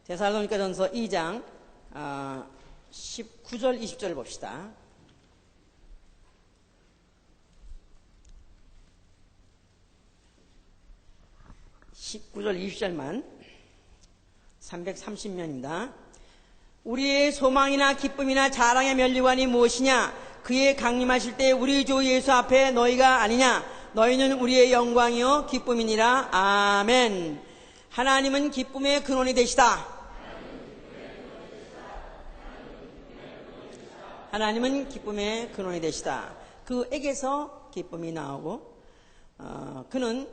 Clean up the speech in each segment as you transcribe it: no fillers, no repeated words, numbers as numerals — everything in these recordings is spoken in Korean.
데살로니가전서 2장 19절 20절 봅시다. (19절) 20절만 330면입니다. 우리의 소망이나 기쁨이나 자랑의 면류관이 무엇이냐? 그의 강림하실 때 우리 주 예수 앞에 너희가 아니냐? 너희는 우리의 영광이요 기쁨이니라. 아멘. 하나님은 기쁨의 근원이 되시다. 하나님은 기쁨의 근원이 되시다. 그에게서 기쁨이 나오고 그는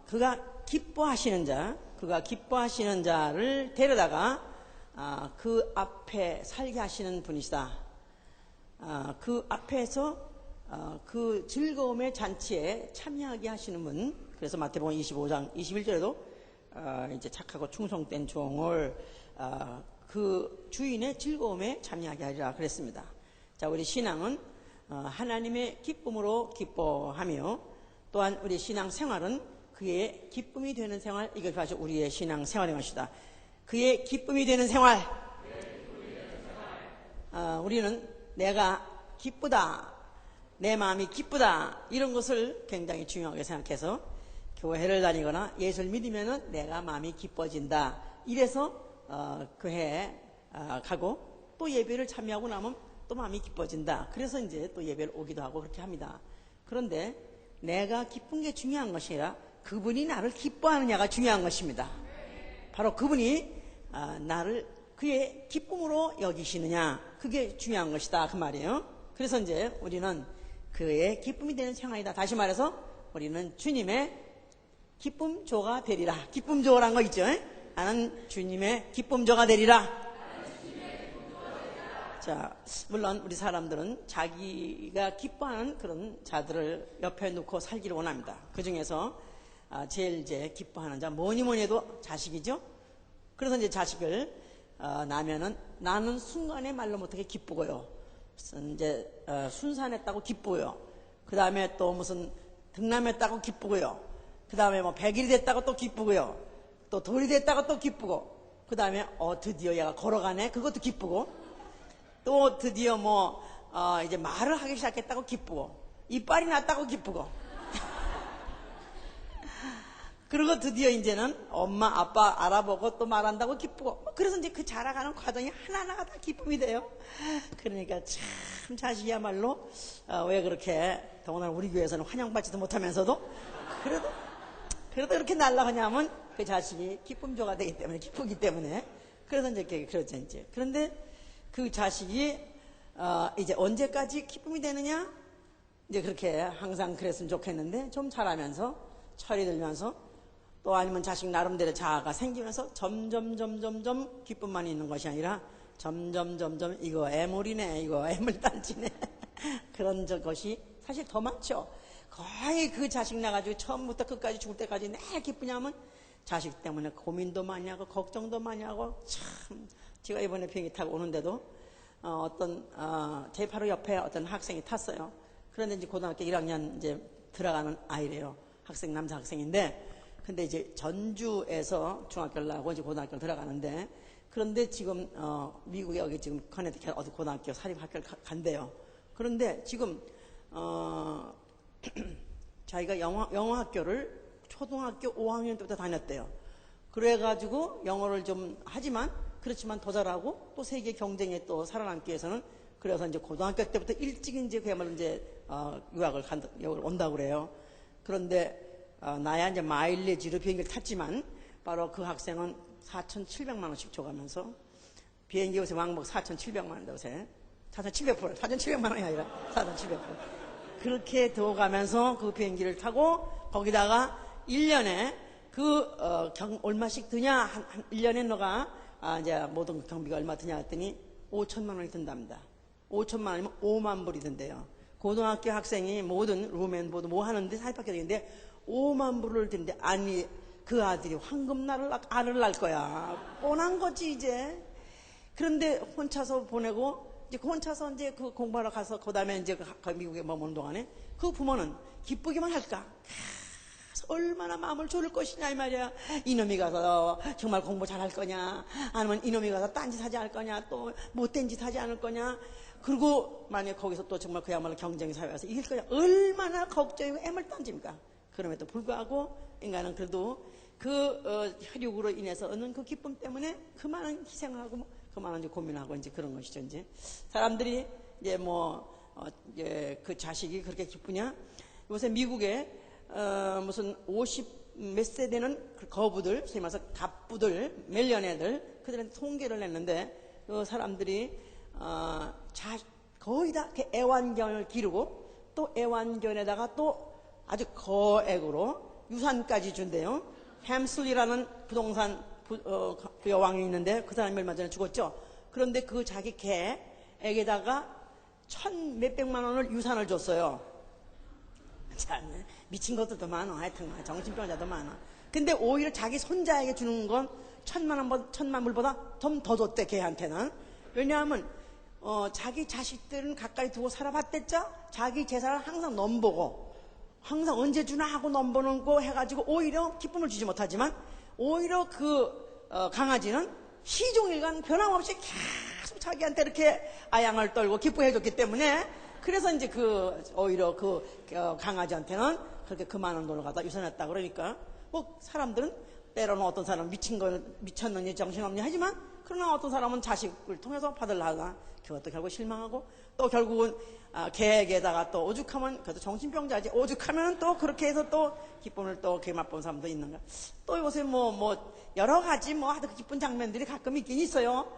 그가 기뻐하시는 자, 그가 기뻐하시는 자를 데려다가 그 앞에 살게 하시는 분이시다. 그 앞에서 그 즐거움의 잔치에 참여하게 하시는 분. 그래서 마태복음 25장 21절에도 이제 착하고 충성된 종을 그 주인의 즐거움에 참여하게 하리라 그랬습니다. 자, 우리 신앙은 하나님의 기쁨으로 기뻐하며 또한 우리 신앙 생활은 그의 기쁨이 되는 생활, 이것이 바로 우리의 신앙 생활인 것이다. 그의 기쁨이 되는 생활. 우리는 내가 기쁘다, 내 마음이 기쁘다, 이런 것을 굉장히 중요하게 생각해서 교회를 다니거나 예수를 믿으면 내가 마음이 기뻐진다, 이래서 교회에 가고 또 예배를 참여하고 나면 또 마음이 기뻐진다. 그래서 이제 또 예배를 오기도 하고 그렇게 합니다. 그런데 내가 기쁜 게 중요한 것이 아니라 그분이 나를 기뻐하느냐가 중요한 것입니다. 바로 그분이 나를 그의 기쁨으로 여기시느냐, 그게 중요한 것이다, 그 말이에요. 그래서 이제 우리는 그의 기쁨이 되는 생활이다. 다시 말해서 우리는 주님의 기쁨조가 되리라. 기쁨조라는 거 있죠? 나는 주님의 기쁨조가 되리라. 자, 물론 우리 사람들은 자기가 기뻐하는 그런 자들을 옆에 놓고 살기를 원합니다. 그 중에서 제일 이제 기뻐하는 자, 뭐니 해도 자식이죠. 그래서 이제 자식을 낳으면은 나는 순간에 말로 못하게 기쁘고요. 이제 순산했다고 기쁘고요. 그 다음에 또 무슨 등남했다고 기쁘고요. 그 다음에 뭐 100일이 됐다고 또 기쁘고요. 또 돌이 됐다고 또 기쁘고, 그 다음에 드디어 얘가 걸어가네, 그것도 기쁘고, 또 드디어 이제 말을 하기 시작했다고 기쁘고, 이빨이 났다고 기쁘고, 그리고 드디어 이제는 엄마 아빠 알아보고 또 말한다고 기쁘고, 그래서 이제 그 자라가는 과정이 하나하나가 다 기쁨이 돼요. 그러니까 참 자식이야말로 왜 그렇게 더구나 우리 교회에서는 환영받지도 못하면서도 그래도 이렇게 날라가냐면 그 자식이 기쁨조가 되기 때문에, 기쁘기 때문에. 그래서 이제 그렇죠 이제. 그런데 그 자식이 이제 언제까지 기쁨이 되느냐? 이제 그렇게 항상 그랬으면 좋겠는데, 좀 자라면서 철이 들면서 또 아니면 자식 나름대로 자아가 생기면서 점점 기쁨만 있는 것이 아니라 점점 이거 애물이네, 이거 애물단지네 그런 것이 사실 더 많죠. 거의 그 자식 나가지고 처음부터 끝까지 죽을 때까지 내 기쁘냐면 자식 때문에 고민도 많이 하고 걱정도 많이 하고. 참, 제가 이번에 비행기 타고 오는데도 제 바로 옆에 어떤 학생이 탔어요. 그런데 이제 고등학교 1학년 이제 들어가는 아이래요. 남자 학생인데, 근데 이제 전주에서 중학교를 나오고 이제 고등학교를 들어가는데, 그런데 지금 미국에 여기 지금 커네티켓 어디 고등학교 사립학교를 간대요. 그런데 지금 자기가 영어 학교를 초등학교 5학년 때부터 다녔대요. 그래가지고 영어를 좀 하지만, 그렇지만 더 잘하고 또 세계 경쟁에 또 살아남기 위해서는, 그래서 이제 고등학교 때부터 일찍 이제 그야말로 이제 유학을 온다고 그래요. 그런데 나야 이제 마일리지로 비행기를 탔지만 바로 그 학생은 4,700만 원씩 줘가면서 비행기 요새 왕복 4,700만 원인데 요새 4,700만 원이 아니라 4,700%. 그렇게 더 가면서 그 비행기를 타고 거기다가 1년에 얼마씩 드냐? 한 1년에 너가 이제 모든 경비가 얼마 드냐 했더니 5천만 원이 든답니다. 5천만 원이면 5만 불이 든대요. 고등학교 학생이 모든 룸앤 보드 뭐 하는데 사립학교 다니는데 5만 불을 드는데, 아니 그 아들이 황금날을 알을 낳을 거야. 뻔한 거지 이제. 그런데 혼자서 보내고 이제 혼자서 이제 그 공부하러 가서 그 다음에 이제 미국에 머무는 동안에 그 부모는 기쁘기만 할까? 얼마나 마음을 졸일 것이냐 이 말이야. 이놈이 가서 정말 공부 잘할 거냐, 아니면 이놈이 가서 딴짓 하지 않을 거냐, 또 못된 짓 하지 않을 거냐. 그리고 만약에 거기서 또 정말 그야말로 경쟁 사회에서 이길 거냐, 얼마나 걱정이고 애물 딴집니까. 그럼에도 불구하고 인간은 그래도 그 혈육으로 인해서 얻는 그 기쁨 때문에 그 많은 희생을 하고 그 많은 이제 고민하고 이제 그런 것이죠. 이제 사람들이 이제 이제 그 자식이 그렇게 기쁘냐. 요새 미국에 무슨 50 몇 세 되는 그 거부들, 소위 말해서 갑부들, 밀리언애들, 그들은 통계를 냈는데 그 사람들이 거의 다 애완견을 기르고 또 애완견에다가 또 아주 거액으로 유산까지 준대요. 햄슬리라는 부동산 그 여왕이 있는데 그 사람이 얼마 전에 죽었죠. 그런데 그 자기 개에게다가 1,000 몇백만 원을 유산을 줬어요. 참 미친 것들도 많아. 하여튼 정신병자도 많아. 근데 오히려 자기 손자에게 주는 건 1,000만 불보다 좀 더 줬대, 걔한테는. 왜냐하면 자기 자식들은 가까이 두고 살아봤댔죠. 자기 재산을 항상 넘보고 항상 언제 주나 하고 넘보는 거 해가지고 오히려 기쁨을 주지 못하지만 오히려 그 강아지는 시종일관 변함없이 계속 자기한테 이렇게 아양을 떨고 기뻐해줬기 때문에 그래서 이제 오히려 강아지한테는 그렇게 그 많은 돈을 갖다 유산했다. 그러니까 사람들은 때로는 어떤 사람은 미쳤느니 정신없니 하지만 그러나 어떤 사람은 자식을 통해서 받으려나 그것도 결국 실망하고 또 결국은 개에게다가 또 오죽하면 그래도 정신병자지 오죽하면 또 그렇게 해서 또 기쁨을 또 그렇게 맛본 사람도 있는가. 또 요새 여러 가지 아주 기쁜 장면들이 가끔 있긴 있어요.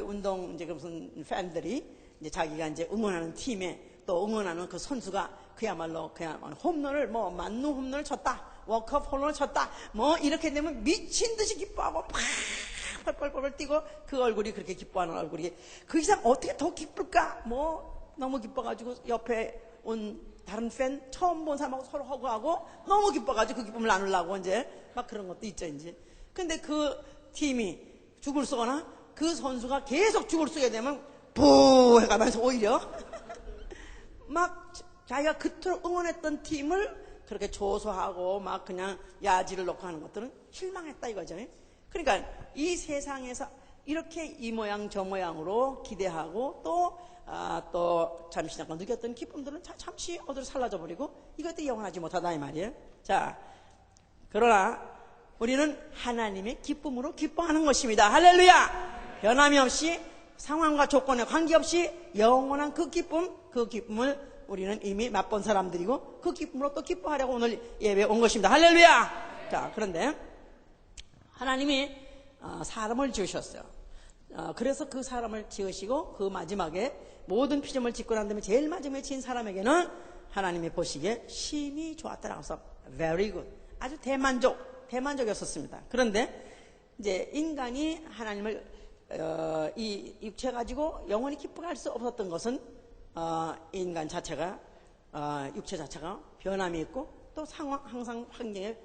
운동 이제 무슨 팬들이 이제 자기가 이제 응원하는 팀에 또 응원하는 그 선수가 그야말로 홈런을 만루 홈런을 쳤다, 워크업 홈런을 쳤다, 이렇게 되면 미친 듯이 기뻐하고 펄펄펄 뛰고 그 얼굴이 그렇게 기뻐하는 얼굴이 그 이상 어떻게 더 기쁠까? 너무 기뻐가지고 옆에 온 다른 팬 처음 본 사람하고 서로 허구하고 너무 기뻐가지고 그 기쁨을 나누려고 이제 막 그런 것도 있죠 이제. 근데 그 팀이 죽을 쓰거나 그 선수가 계속 죽을 쓰게 되면 부 해가면서 오히려 막 자기가 그토록 응원했던 팀을 그렇게 조소하고 막 그냥 야지를 놓고 하는 것들은 실망했다 이거죠. 그러니까 이 세상에서 이렇게 이 모양 저 모양으로 기대하고 또 잠시 잠깐 느꼈던 기쁨들은 잠시 어디로 사라져 버리고 이것도 영원하지 못하다 이 말이에요. 자, 그러나 우리는 하나님의 기쁨으로 기뻐하는 것입니다. 할렐루야! 변함이 없이 상황과 조건에 관계없이 영원한 그 기쁨을 우리는 이미 맛본 사람들이고 그 기쁨으로 또 기뻐하려고 오늘 예배에 온 것입니다. 할렐루야! 자, 그런데 하나님이 사람을 지으셨어요. 그래서 그 사람을 지으시고 그 마지막에 모든 피조물 짓고 난 다음에 제일 마지막에 지은 사람에게는 하나님이 보시기에 심히 좋았다라고 해서 very good, 아주 대만족이었었습니다. 그런데 이제 인간이 하나님을 이 육체 가지고 영원히 기뻐할 수 없었던 것은 인간 자체가 육체 자체가 변함이 있고 또 항상 환경에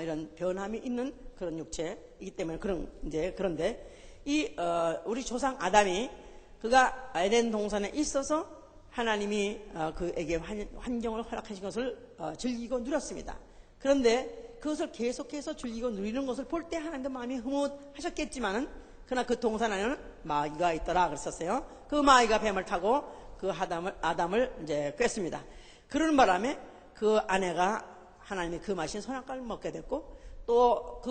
이런 변함이 있는 그런 육체이기 때문에 그런데 우리 조상 아담이 그가 에덴 동산에 있어서 하나님이 그에게 환경을 허락하신 것을 즐기고 누렸습니다. 그런데 그것을 계속해서 즐기고 누리는 것을 볼 때 하나님도 마음이 흐뭇하셨겠지만은 그러나 그 동산 안에는 마귀가 있더라 그랬었어요. 그 마귀가 뱀을 타고 그 아담을 이제 꿰습니다. 그러는 바람에 그 아내가 하나님이 그 마신 선악과를 먹게 됐고 또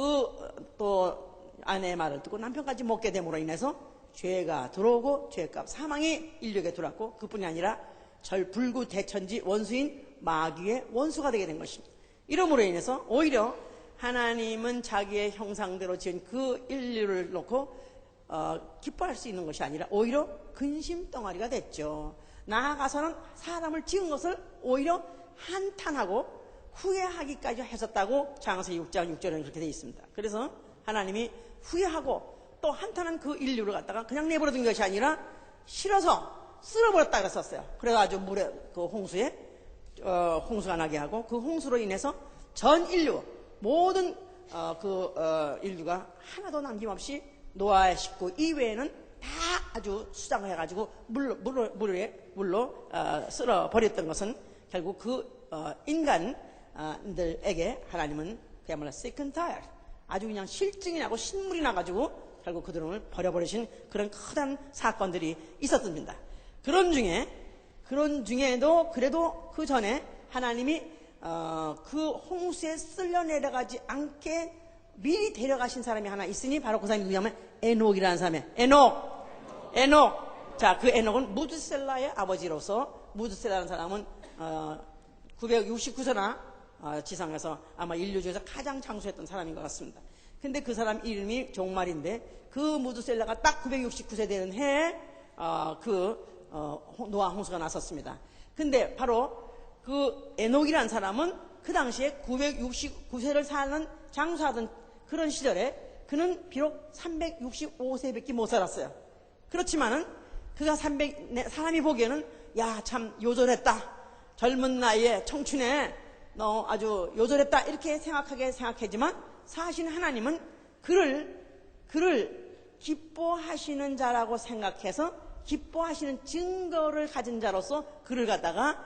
아내의 말을 듣고 남편까지 먹게 됨으로 인해서 죄가 들어오고 죄값 사망이 인류에게 들어왔고 그뿐이 아니라 절불구대천지 원수인 마귀의 원수가 되게 된 것입니다. 이러므로 인해서 오히려 하나님은 자기의 형상대로 지은 그 인류를 놓고 기뻐할 수 있는 것이 아니라 오히려 근심 덩어리가 됐죠. 나아가서는 사람을 지은 것을 오히려 한탄하고 후회하기까지 했었다고 창세기 6장 6절에 그렇게 되어 있습니다. 그래서 하나님이 후회하고 또 한탄한 그 인류를 갖다가 그냥 내버려둔 것이 아니라 싫어서 쓸어버렸다 그랬었어요. 그래가지고 물에 그 홍수가 나게 하고 그 홍수로 인해서 전 인류 모든 인류가 하나도 남김없이 노아의 식구 이외에는 다 아주 수장을 해가지고 물로 쓸어버렸던 것은 결국 그 인간 사람들에게 하나님은 그야말로 sick and tired, 아주 그냥 실증이 나고 신물이 나가지고 결국 그들을 버려버리신 그런 커다란 사건들이 있었습니다. 그런 중에도 그래도 그 전에 하나님이 그 홍수에 쓸려 내려가지 않게 미리 데려가신 사람이 하나 있으니 바로 그 사람이 누구냐면 에녹이라는 사람이에요. 에녹. 자, 그 에녹은 무드셀라의 아버지로서, 무드셀라라는 사람은 969세나 지상에서 아마 인류 중에서 가장 장수했던 사람인 것 같습니다. 근데 그 사람 이름이 종말인데, 그 무드셀라가 딱 969세 되는 해에 노아 홍수가 났었습니다. 근데 바로 그 에녹이라는 사람은 그 당시에 969세를 사는 장수하던 그런 시절에 그는 비록 365세밖에 못 살았어요. 그렇지만은 그가 사람이 보기에는 야, 참 요절했다, 젊은 나이에 청춘에 너 아주 요절했다, 이렇게 생각하지만 사실 하나님은 그를 기뻐하시는 자라고 생각해서 기뻐하시는 증거를 가진 자로서 그를 갖다가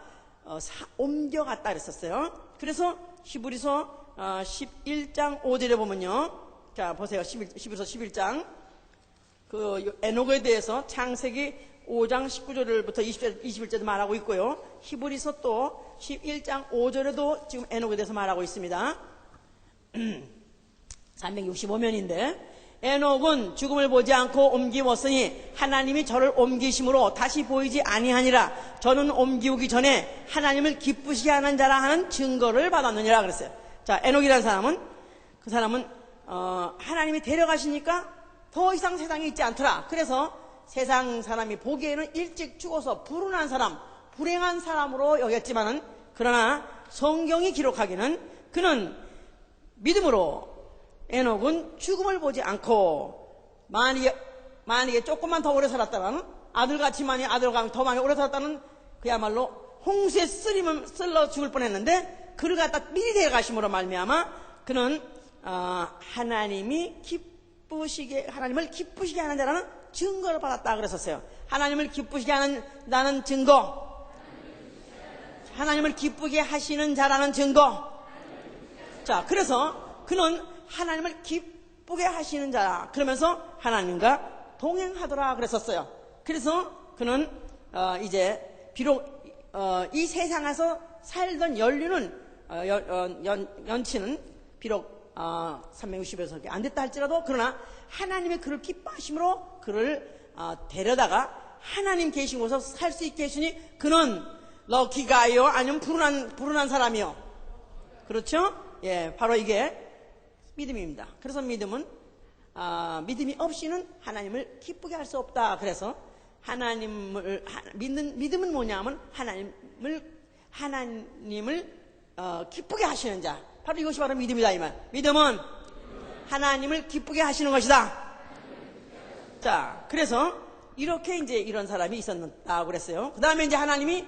옮겨갔다 그랬었어요. 그래서 히브리서 11장 5절에 보면요, 자 보세요. 히브리서 11장 그 에녹에 대해서 창세기 5장 19절부터 21절도 말하고 있고요, 히브리서 또 11장 5절에도 지금 에녹에 대해서 말하고 있습니다. 365년인데 에녹은 죽음을 보지 않고 옮기웠으니 하나님이 저를 옮기심으로 다시 보이지 아니하니라. 저는 옮기우기 전에 하나님을 기쁘시게 하는 자라 하는 증거를 받았느니라 그랬어요. 자, 에녹이라는 사람은, 그 사람은 하나님이 데려가시니까 더 이상 세상에 있지 않더라. 그래서 세상 사람이 보기에는 일찍 죽어서 불운한 사람, 불행한 사람으로 여겼지만은, 그러나 성경이 기록하기는 그는 믿음으로 에녹은 죽음을 보지 않고 만약에 조금만 더 오래 살았다면, 아들같이 아들과 더 많이 오래 살았다는, 그야말로 홍수에 쓸려 죽을 뻔했는데 그를 갖다 미리 데려가심으로 말미암아 그는 하나님을 기쁘시게 하는 자라는 증거를 받았다 그랬었어요. 하나님을 기쁘시게 하는 나는 증거, 하나님을 기쁘게 하시는 자라는 증거. 자, 그래서 그는 하나님을 기쁘게 하시는 자라 그러면서 하나님과 동행하더라 그랬었어요. 그래서 그는 이제 비록 이 세상에서 살던 연치는 비록 360에서 안 됐다 할지라도, 그러나 하나님의 그를 기뻐하심으로 그를 데려다가 하나님 계신 곳에서 살 수 있게 했으니 그는 럭키가요, 아니면 불운한 사람이요. 그렇죠? 예, 바로 이게 믿음입니다. 그래서 믿음이 없이는 하나님을 기쁘게 할 수 없다. 그래서 믿음은 뭐냐면 하나님을 기쁘게 하시는 자. 바로 이것이 바로 믿음이다, 이 말. 믿음은 하나님을 기쁘게 하시는 것이다. 자, 그래서 이렇게 이제 이런 사람이 있었다고 그랬어요. 그 다음에 이제 하나님이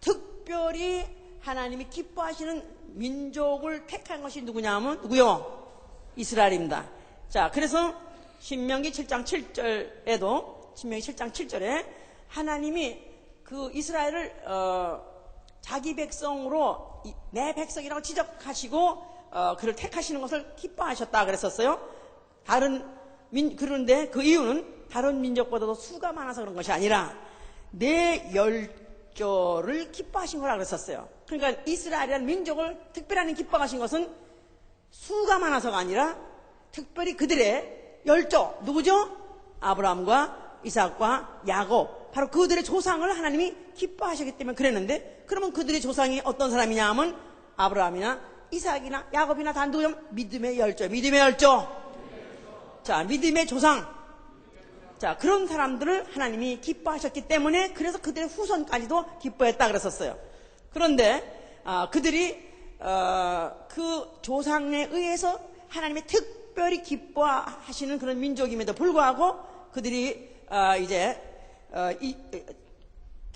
특별히 하나님이 기뻐하시는 민족을 택한 것이 누구냐면 누구요? 이스라엘입니다. 자, 그래서 신명기 7장 7절에 하나님이 그 이스라엘을 자기 백성으로 내 백성이라고 지적하시고 그를 택하시는 것을 기뻐하셨다 그랬었어요. 그런데 그 이유는 다른 민족보다도 수가 많아서 그런 것이 아니라 내 열조를 기뻐하신 거라 그랬었어요. 그러니까 이스라엘이라는 민족을 특별히 기뻐하신 것은 수가 많아서가 아니라 특별히 그들의 열조, 누구죠? 아브라함과 이삭과 야곱, 바로 그들의 조상을 하나님이 기뻐하시기 때문에 그랬는데, 그러면 그들의 조상이 어떤 사람이냐 하면 아브라함이나 이삭이나 야곱이나 다 누구냐면 믿음의 열조. 자, 믿음의 조상. 자, 그런 사람들을 하나님이 기뻐하셨기 때문에 그래서 그들의 후손까지도 기뻐했다 그랬었어요. 그런데 그들이 그 조상에 의해서 하나님이 특별히 기뻐하시는 그런 민족임에도 불구하고 그들이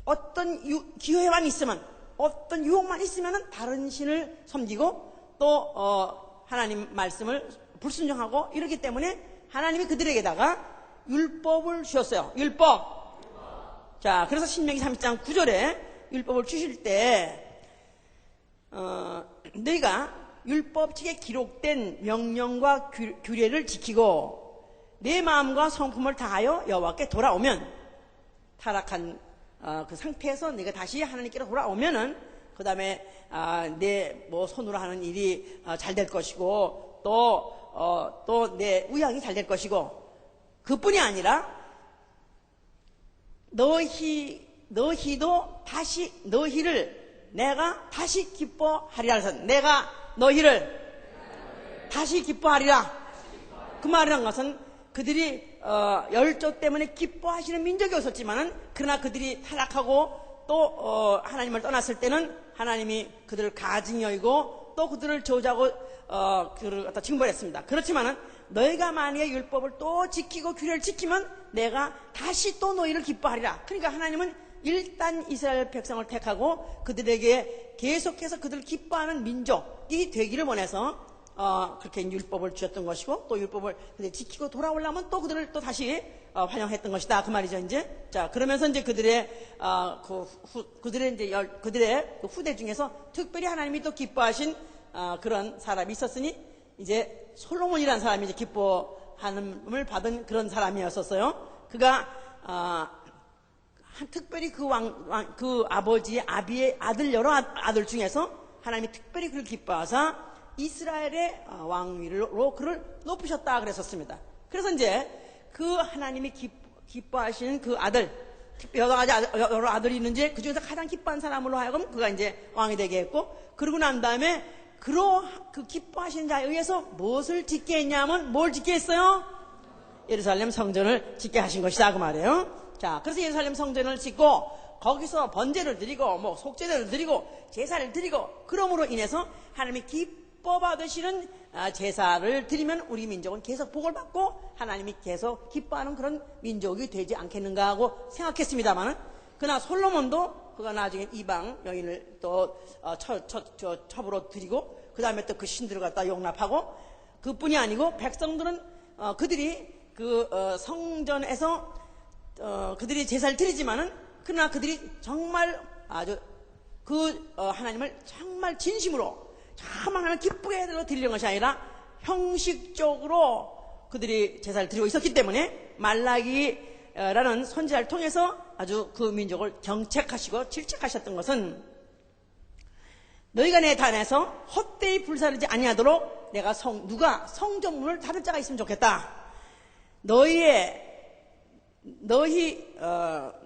어떤 기회만 있으면, 어떤 유혹만 있으면 다른 신을 섬기고 또 하나님 말씀을 불순종하고 이러기 때문에 하나님이 그들에게다가 율법을 주셨어요. 율법. 자, 그래서 신명기 30장 9절에 율법을 주실 때 너희가 율법책에 기록된 명령과 규례를 지키고 내 마음과 성품을 다하여 여호와께 돌아오면, 타락한 그 상태에서 내가 다시 하나님께로 돌아오면은 그 다음에 내 뭐 손으로 하는 일이 잘 될 것이고 또 내 우양이 잘 될 것이고, 그뿐이 아니라 너희도 다시 너희를 내가 다시 기뻐하리라 해서, 내가 너희를 다시 기뻐하리라. 그 말이란 것은 그들이 열조 때문에 기뻐하시는 민족이 없었지만은, 그러나 그들이 타락하고 또 하나님을 떠났을 때는 하나님이 그들을 가증히 여기고 또 그들을 저주하고 그들을 갖다 징벌했습니다. 그렇지만은 너희가 만약에 율법을 또 지키고 규례를 지키면 내가 다시 또 너희를 기뻐하리라. 그러니까 하나님은 일단 이스라엘 백성을 택하고 그들에게 계속해서 그들을 기뻐하는 민족이 되기를 원해서 그렇게 율법을 주셨던 것이고, 또 율법을 그들이 지키고 돌아오려면 또 그들을 또 다시 환영했던 것이다. 그 말이죠, 이제. 자, 그러면서 이제 그들의 그들의 그 후대 중에서 특별히 하나님이 또 기뻐하신 그런 사람이 있었으니, 이제 솔로몬이라는 사람이 이제 기뻐함을 받은 그런 사람이었었어요. 그가 특별히 그 아버지의 아비의 아들, 여러 아들 중에서 하나님이 특별히 그를 기뻐하사 이스라엘의 왕위로 그를 높으셨다 그랬었습니다. 그래서 이제 그 하나님이 기뻐하시는 그 아들, 여러 아들이 있는지 그 중에서 가장 기뻐한 사람으로 하여금 그가 이제 왕이 되게 했고, 그러고 난 다음에 그 기뻐하시는 자에 의해서 무엇을 짓게 했냐면, 뭘 짓게 했어요? 예루살렘 성전을 짓게 하신 것이다, 그 말이에요. 자, 그래서 예루살렘 성전을 짓고 거기서 번제를 드리고 뭐 속죄제를 드리고 제사를 드리고, 그러므로 인해서 하나님이 기뻐 받으시는 제사를 드리면 우리 민족은 계속 복을 받고 하나님이 계속 기뻐하는 그런 민족이 되지 않겠는가 하고 생각했습니다만은, 그러나 솔로몬도 그가 나중에 이방 여인을 또 첩으로 드리고 그 다음에 또 그 신들을 갖다 용납하고, 그뿐이 아니고 백성들은 그들이 그 성전에서 그들이 제사를 드리지만은, 그러나 그들이 정말 아주 하나님을 정말 진심으로 정말 하나님 기쁘게 해달라고 드리는 것이 아니라 형식적으로 그들이 제사를 드리고 있었기 때문에 말라기라는 선지자를 통해서 아주 그 민족을 경책하시고 질책하셨던 것은, 너희가 내 단에서 헛되이 불사르지 아니하도록 내가 누가 성전문을 닫을 자가 있으면 좋겠다.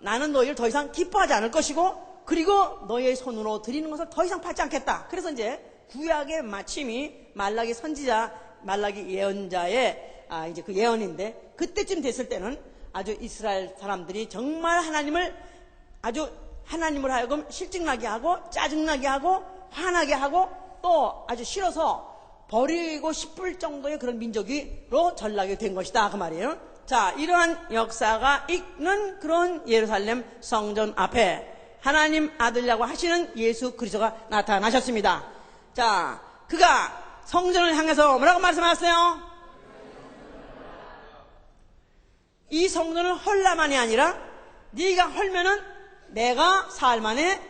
나는 너희를 더 이상 기뻐하지 않을 것이고, 그리고 너희의 손으로 드리는 것을 더 이상 받지 않겠다. 그래서 이제 구약의 마침이 말라기 선지자, 말라기 예언자의 이제 그 예언인데, 그때쯤 됐을 때는 아주 이스라엘 사람들이 정말 하나님을 하여금 실증나게 하고 짜증나게 하고 화나게 하고 또 아주 싫어서 버리고 싶을 정도의 그런 민족으로 전락이 된 것이다, 그 말이에요. 자, 이러한 역사가 있는 그런 예루살렘 성전 앞에 하나님 아들이라고 하시는 예수 그리스도가 나타나셨습니다. 자, 그가 성전을 향해서 뭐라고 말씀하셨어요? 이 성전을 헐라만이 아니라 네가 헐면은 내가 사흘 만에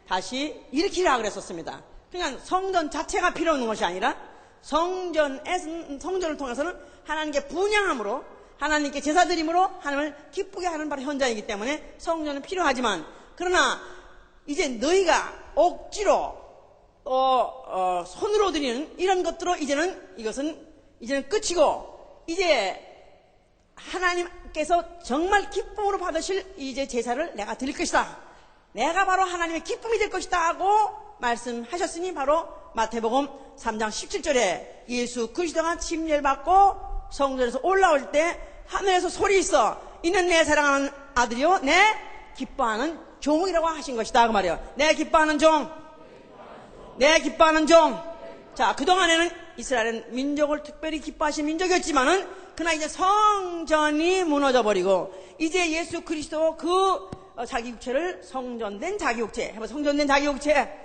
다시 일으키라 그랬었습니다. 그러니까 성전 자체가 필요 없는 것이 아니라 성전을 통해서는 하나님께 분향함으로, 하나님께 제사드림으로 하나님을 기쁘게 하는 바로 현장이기 때문에 성전은 필요하지만, 그러나 이제 너희가 억지로 손으로 드리는 이런 것들로 이것은 끝이고, 이제 하나님께서 정말 기쁨으로 받으실 이제 제사를 내가 드릴 것이다. 내가 바로 하나님의 기쁨이 될 것이다 하고 말씀하셨으니, 바로 마태복음 3장 17절에 예수 그리스도가 침례받고 성전에서 올라올 때 하늘에서 소리 있어, 이는 내 사랑하는 아들이요 내 기뻐하는 종이라고 하신 것이다, 그 말이에요. 내 기뻐하는 종. 자, 그동안에는 이스라엘은 민족을 특별히 기뻐하신 민족이었지만은, 그러나 이제 성전이 무너져 버리고 이제 예수 그리스도 자기 육체를 성전된 자기 육체, 성전된 자기 육체,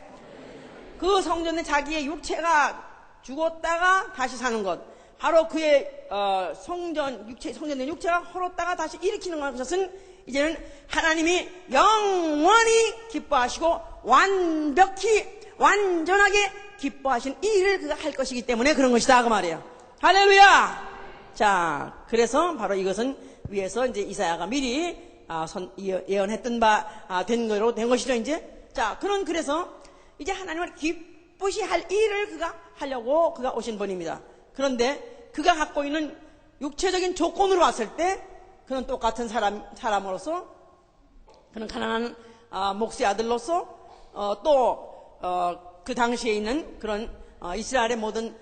그 성전된 자기의 육체가 죽었다가 다시 사는 것, 바로 그의 성전된 육체가 헐었다가 다시 일으키는 것은 이제는 하나님이 영원히 기뻐하시고 완전하게 기뻐하신 이 일을 그가 할 것이기 때문에 그런 것이다 그 말이에요. 할렐루야. 자, 그래서 바로 이것은 위에서 이제 이사야가 미리 예언했던 바 된 거로 된 것이죠 이제. 자, 그래서 이제 하나님을 기쁘시 할 일을 그가 하려고 그가 오신 분입니다. 그런데 그가 갖고 있는 육체적인 조건으로 봤을 때 그는 똑같은 사람으로서, 그는 가난한 목수의 아들로서, 또 그 당시에 있는 그런 이스라엘의 모든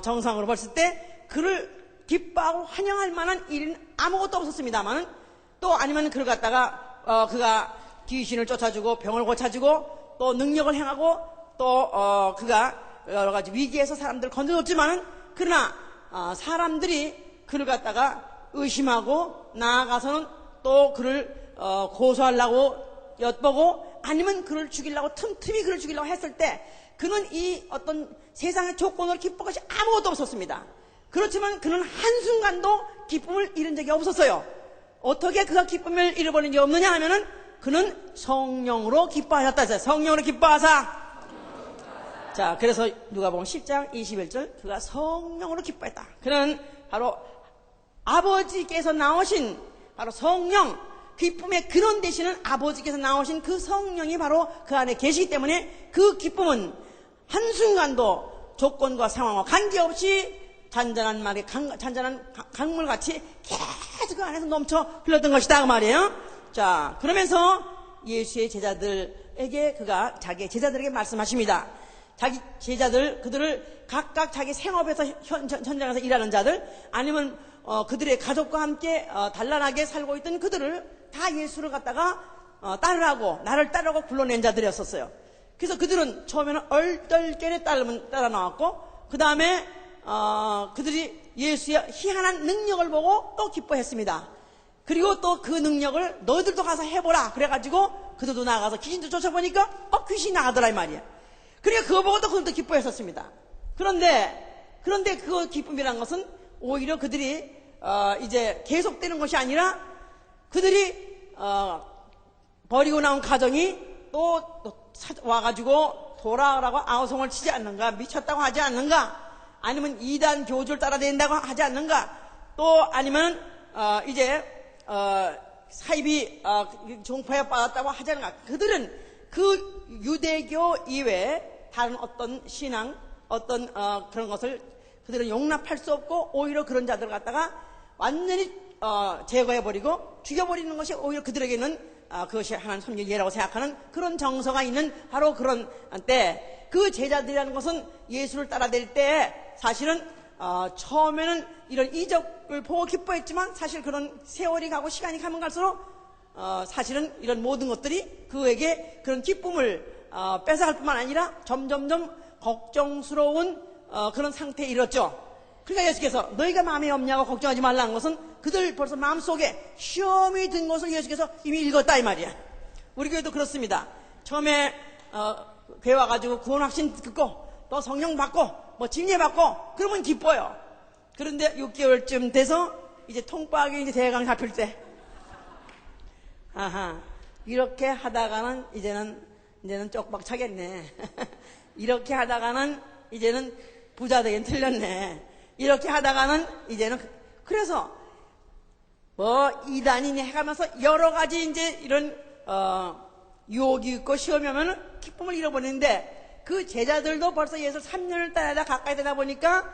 정상으로 봤을 때 그를 기뻐하고 환영할 만한 일은 아무것도 없었습니다만, 또 아니면 그를 갖다가 그가 귀신을 쫓아주고 병을 고쳐주고 또 능력을 행하고 또 그가 여러 가지 위기에서 사람들을 건져줬지만은, 그러나 사람들이 그를 갖다가 의심하고 나아가서는 또 그를 고소하려고 엿보고 아니면 그를 죽이려고 틈틈이 그를 죽이려고 했을 때 그는 이 어떤 세상의 조건으로 기쁜 것이 아무것도 없었습니다. 그렇지만 그는 한순간도 기쁨을 잃은 적이 없었어요. 어떻게 그가 기쁨을 잃어버린 적이 없느냐 하면은 그는 성령으로 기뻐하셨다 했어요. 성령으로 기뻐하사. 자, 그래서 누가복음 10장 21절, 그가 성령으로 기뻐했다. 그는 바로 아버지께서 나오신 바로 성령, 기쁨의 근원 되시는 아버지께서 나오신 그 성령이 바로 그 안에 계시기 때문에 그 기쁨은 한순간도 조건과 상황과 관계없이 잔잔한 강물같이 계속 그 안에서 넘쳐 흘렀던 것이다 그 말이에요. 자, 그러면서 예수의 제자들에게 그가 자기의 제자들에게 말씀하십니다. 자기 제자들, 그들을 각각 자기 생업에서 현장에서 일하는 자들, 아니면 그들의 가족과 함께 단란하게 살고 있던 그들을 다 예수를 갖다가 따르라고, 나를 따르라고 불러낸 자들이었었어요. 그래서 그들은 처음에는 얼떨결에 따라 나왔고, 그 다음에 그들이 예수의 희한한 능력을 보고 또 기뻐했습니다. 그리고 또 그 능력을 너희들도 가서 해보라 그래가지고 그들도 나가서 귀신도 쫓아보니까 귀신이 나가더라 이 말이야. 그러니까 그거 보고 또 그들도 기뻐했었습니다. 그런데 그 기쁨이란 것은 오히려 그들이 이제 계속되는 것이 아니라 그들이 버리고 나온 가정이 또 와가지고 돌아오라고 아우성을 치지 않는가, 미쳤다고 하지 않는가, 아니면 이단 교주를 따라다닌다고 하지 않는가, 또 아니면 이제 사입이 종파에 빠졌다고 하지 않는가. 그들은 그 유대교 이외에 다른 어떤 신앙, 어떤 그런 것을 그들은 용납할 수 없고, 오히려 그런 자들을 갖다가 완전히 제거해버리고 죽여버리는 것이 오히려 그들에게는 그것이 하나님 섬길 예라고 생각하는 그런 정서가 있는 바로 그런 때, 그 제자들이라는 것은 예수를 따라댈 때 사실은 처음에는 이런 이적을 보고 기뻐했지만, 사실 그런 세월이 가고 시간이 가면 갈수록 사실은 이런 모든 것들이 그에게 그런 기쁨을 뺏어갈 뿐만 아니라 점점점 걱정스러운 그런 상태에 이르렀죠. 그러니까 예수께서 너희가 마음에 없냐고 걱정하지 말라는 것은 그들 벌써 마음속에 시험이 든 것을 예수께서 이미 읽었다 이 말이야. 우리 교회도 그렇습니다. 처음에 교회 와가지고 구원 확신 듣고 또 성령 받고 뭐 진예 받고 그러면 기뻐요. 그런데 6개월쯤 돼서 이제 통박이 이제 대강 잡힐 때, 이렇게 하다가는 이제는 쪽박 차겠네. 이렇게 하다가는 이제는 부자 되긴 틀렸네. 이렇게 하다가는 이제는, 그래서 뭐 이단이니 해가면서 여러 가지 이제 이런 유혹이 있고 시험이 오면은 기쁨을 잃어버리는데, 그 제자들도 벌써 예수 3년을 따라다 가까이 되다 보니까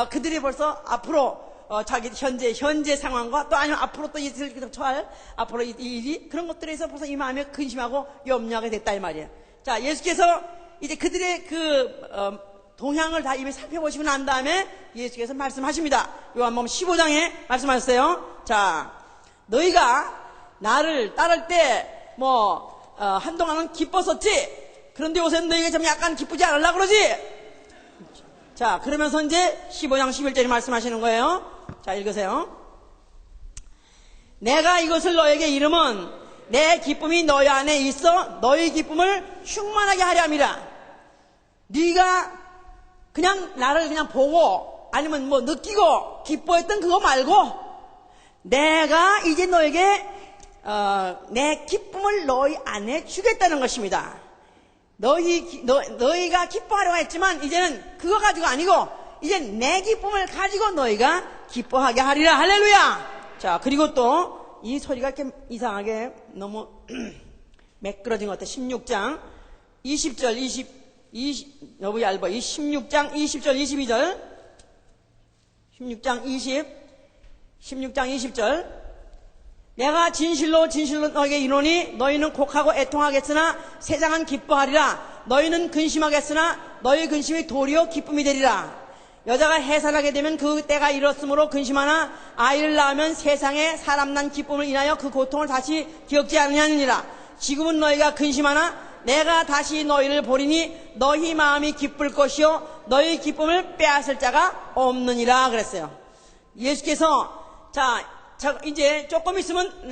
그들이 벌써 앞으로 자기 현재 상황과 또 아니면 앞으로 또 있을 처할 앞으로 이 일이, 그런 것들에서 벌써 이 마음에 근심하고 염려하게 됐다 이 말이에요. 자, 예수께서 이제 그들의 동향을 다 이미 살펴보시고 난 다음에 예수께서 말씀하십니다. 요한복음 15장에 말씀하셨어요. 자, 너희가 나를 따를 때 한동안은 기뻤었지. 그런데 요새는 너희가 좀 약간 기쁘지 않으려고 그러지. 자, 그러면서 이제 15장 11절에 말씀하시는 거예요. 자, 읽으세요. 내가 이것을 너에게 이름은 내 기쁨이 너희 안에 있어 너희 기쁨을 충만하게 하려 함이라. 네가 그냥 나를 그냥 보고 아니면 뭐 느끼고 기뻐했던 그거 말고, 내가 이제 너에게 내 기쁨을 너희 안에 주겠다는 것입니다. 너희가 기뻐하려고 했지만 이제는 그거 가지고 아니고 이제 내 기쁨을 가지고 너희가 기뻐하게 하리라. 할렐루야. 자, 그리고 또 이 소리가 이렇게 이상하게 너무 매끄러진 것 같아. 16장 20절 20 너무 얇아. 이 16장 20절 22절 16장 20절 내가 진실로 너에게 이르노니 너희는 곡하고 애통하겠으나 세상은 기뻐하리라. 너희는 근심하겠으나 너희 근심이 도리어 기쁨이 되리라. 여자가 해산하게 되면 그 때가 이렇으므로 근심하나 아이를 낳으면 세상에 사람 난 기쁨을 인하여 그 고통을 다시 기억지 않느냐니라. 지금은 너희가 근심하나 내가 다시 너희를 보리니 너희 마음이 기쁠 것이요 너희 기쁨을 빼앗을 자가 없느니라 그랬어요. 예수께서 자 이제 조금 있으면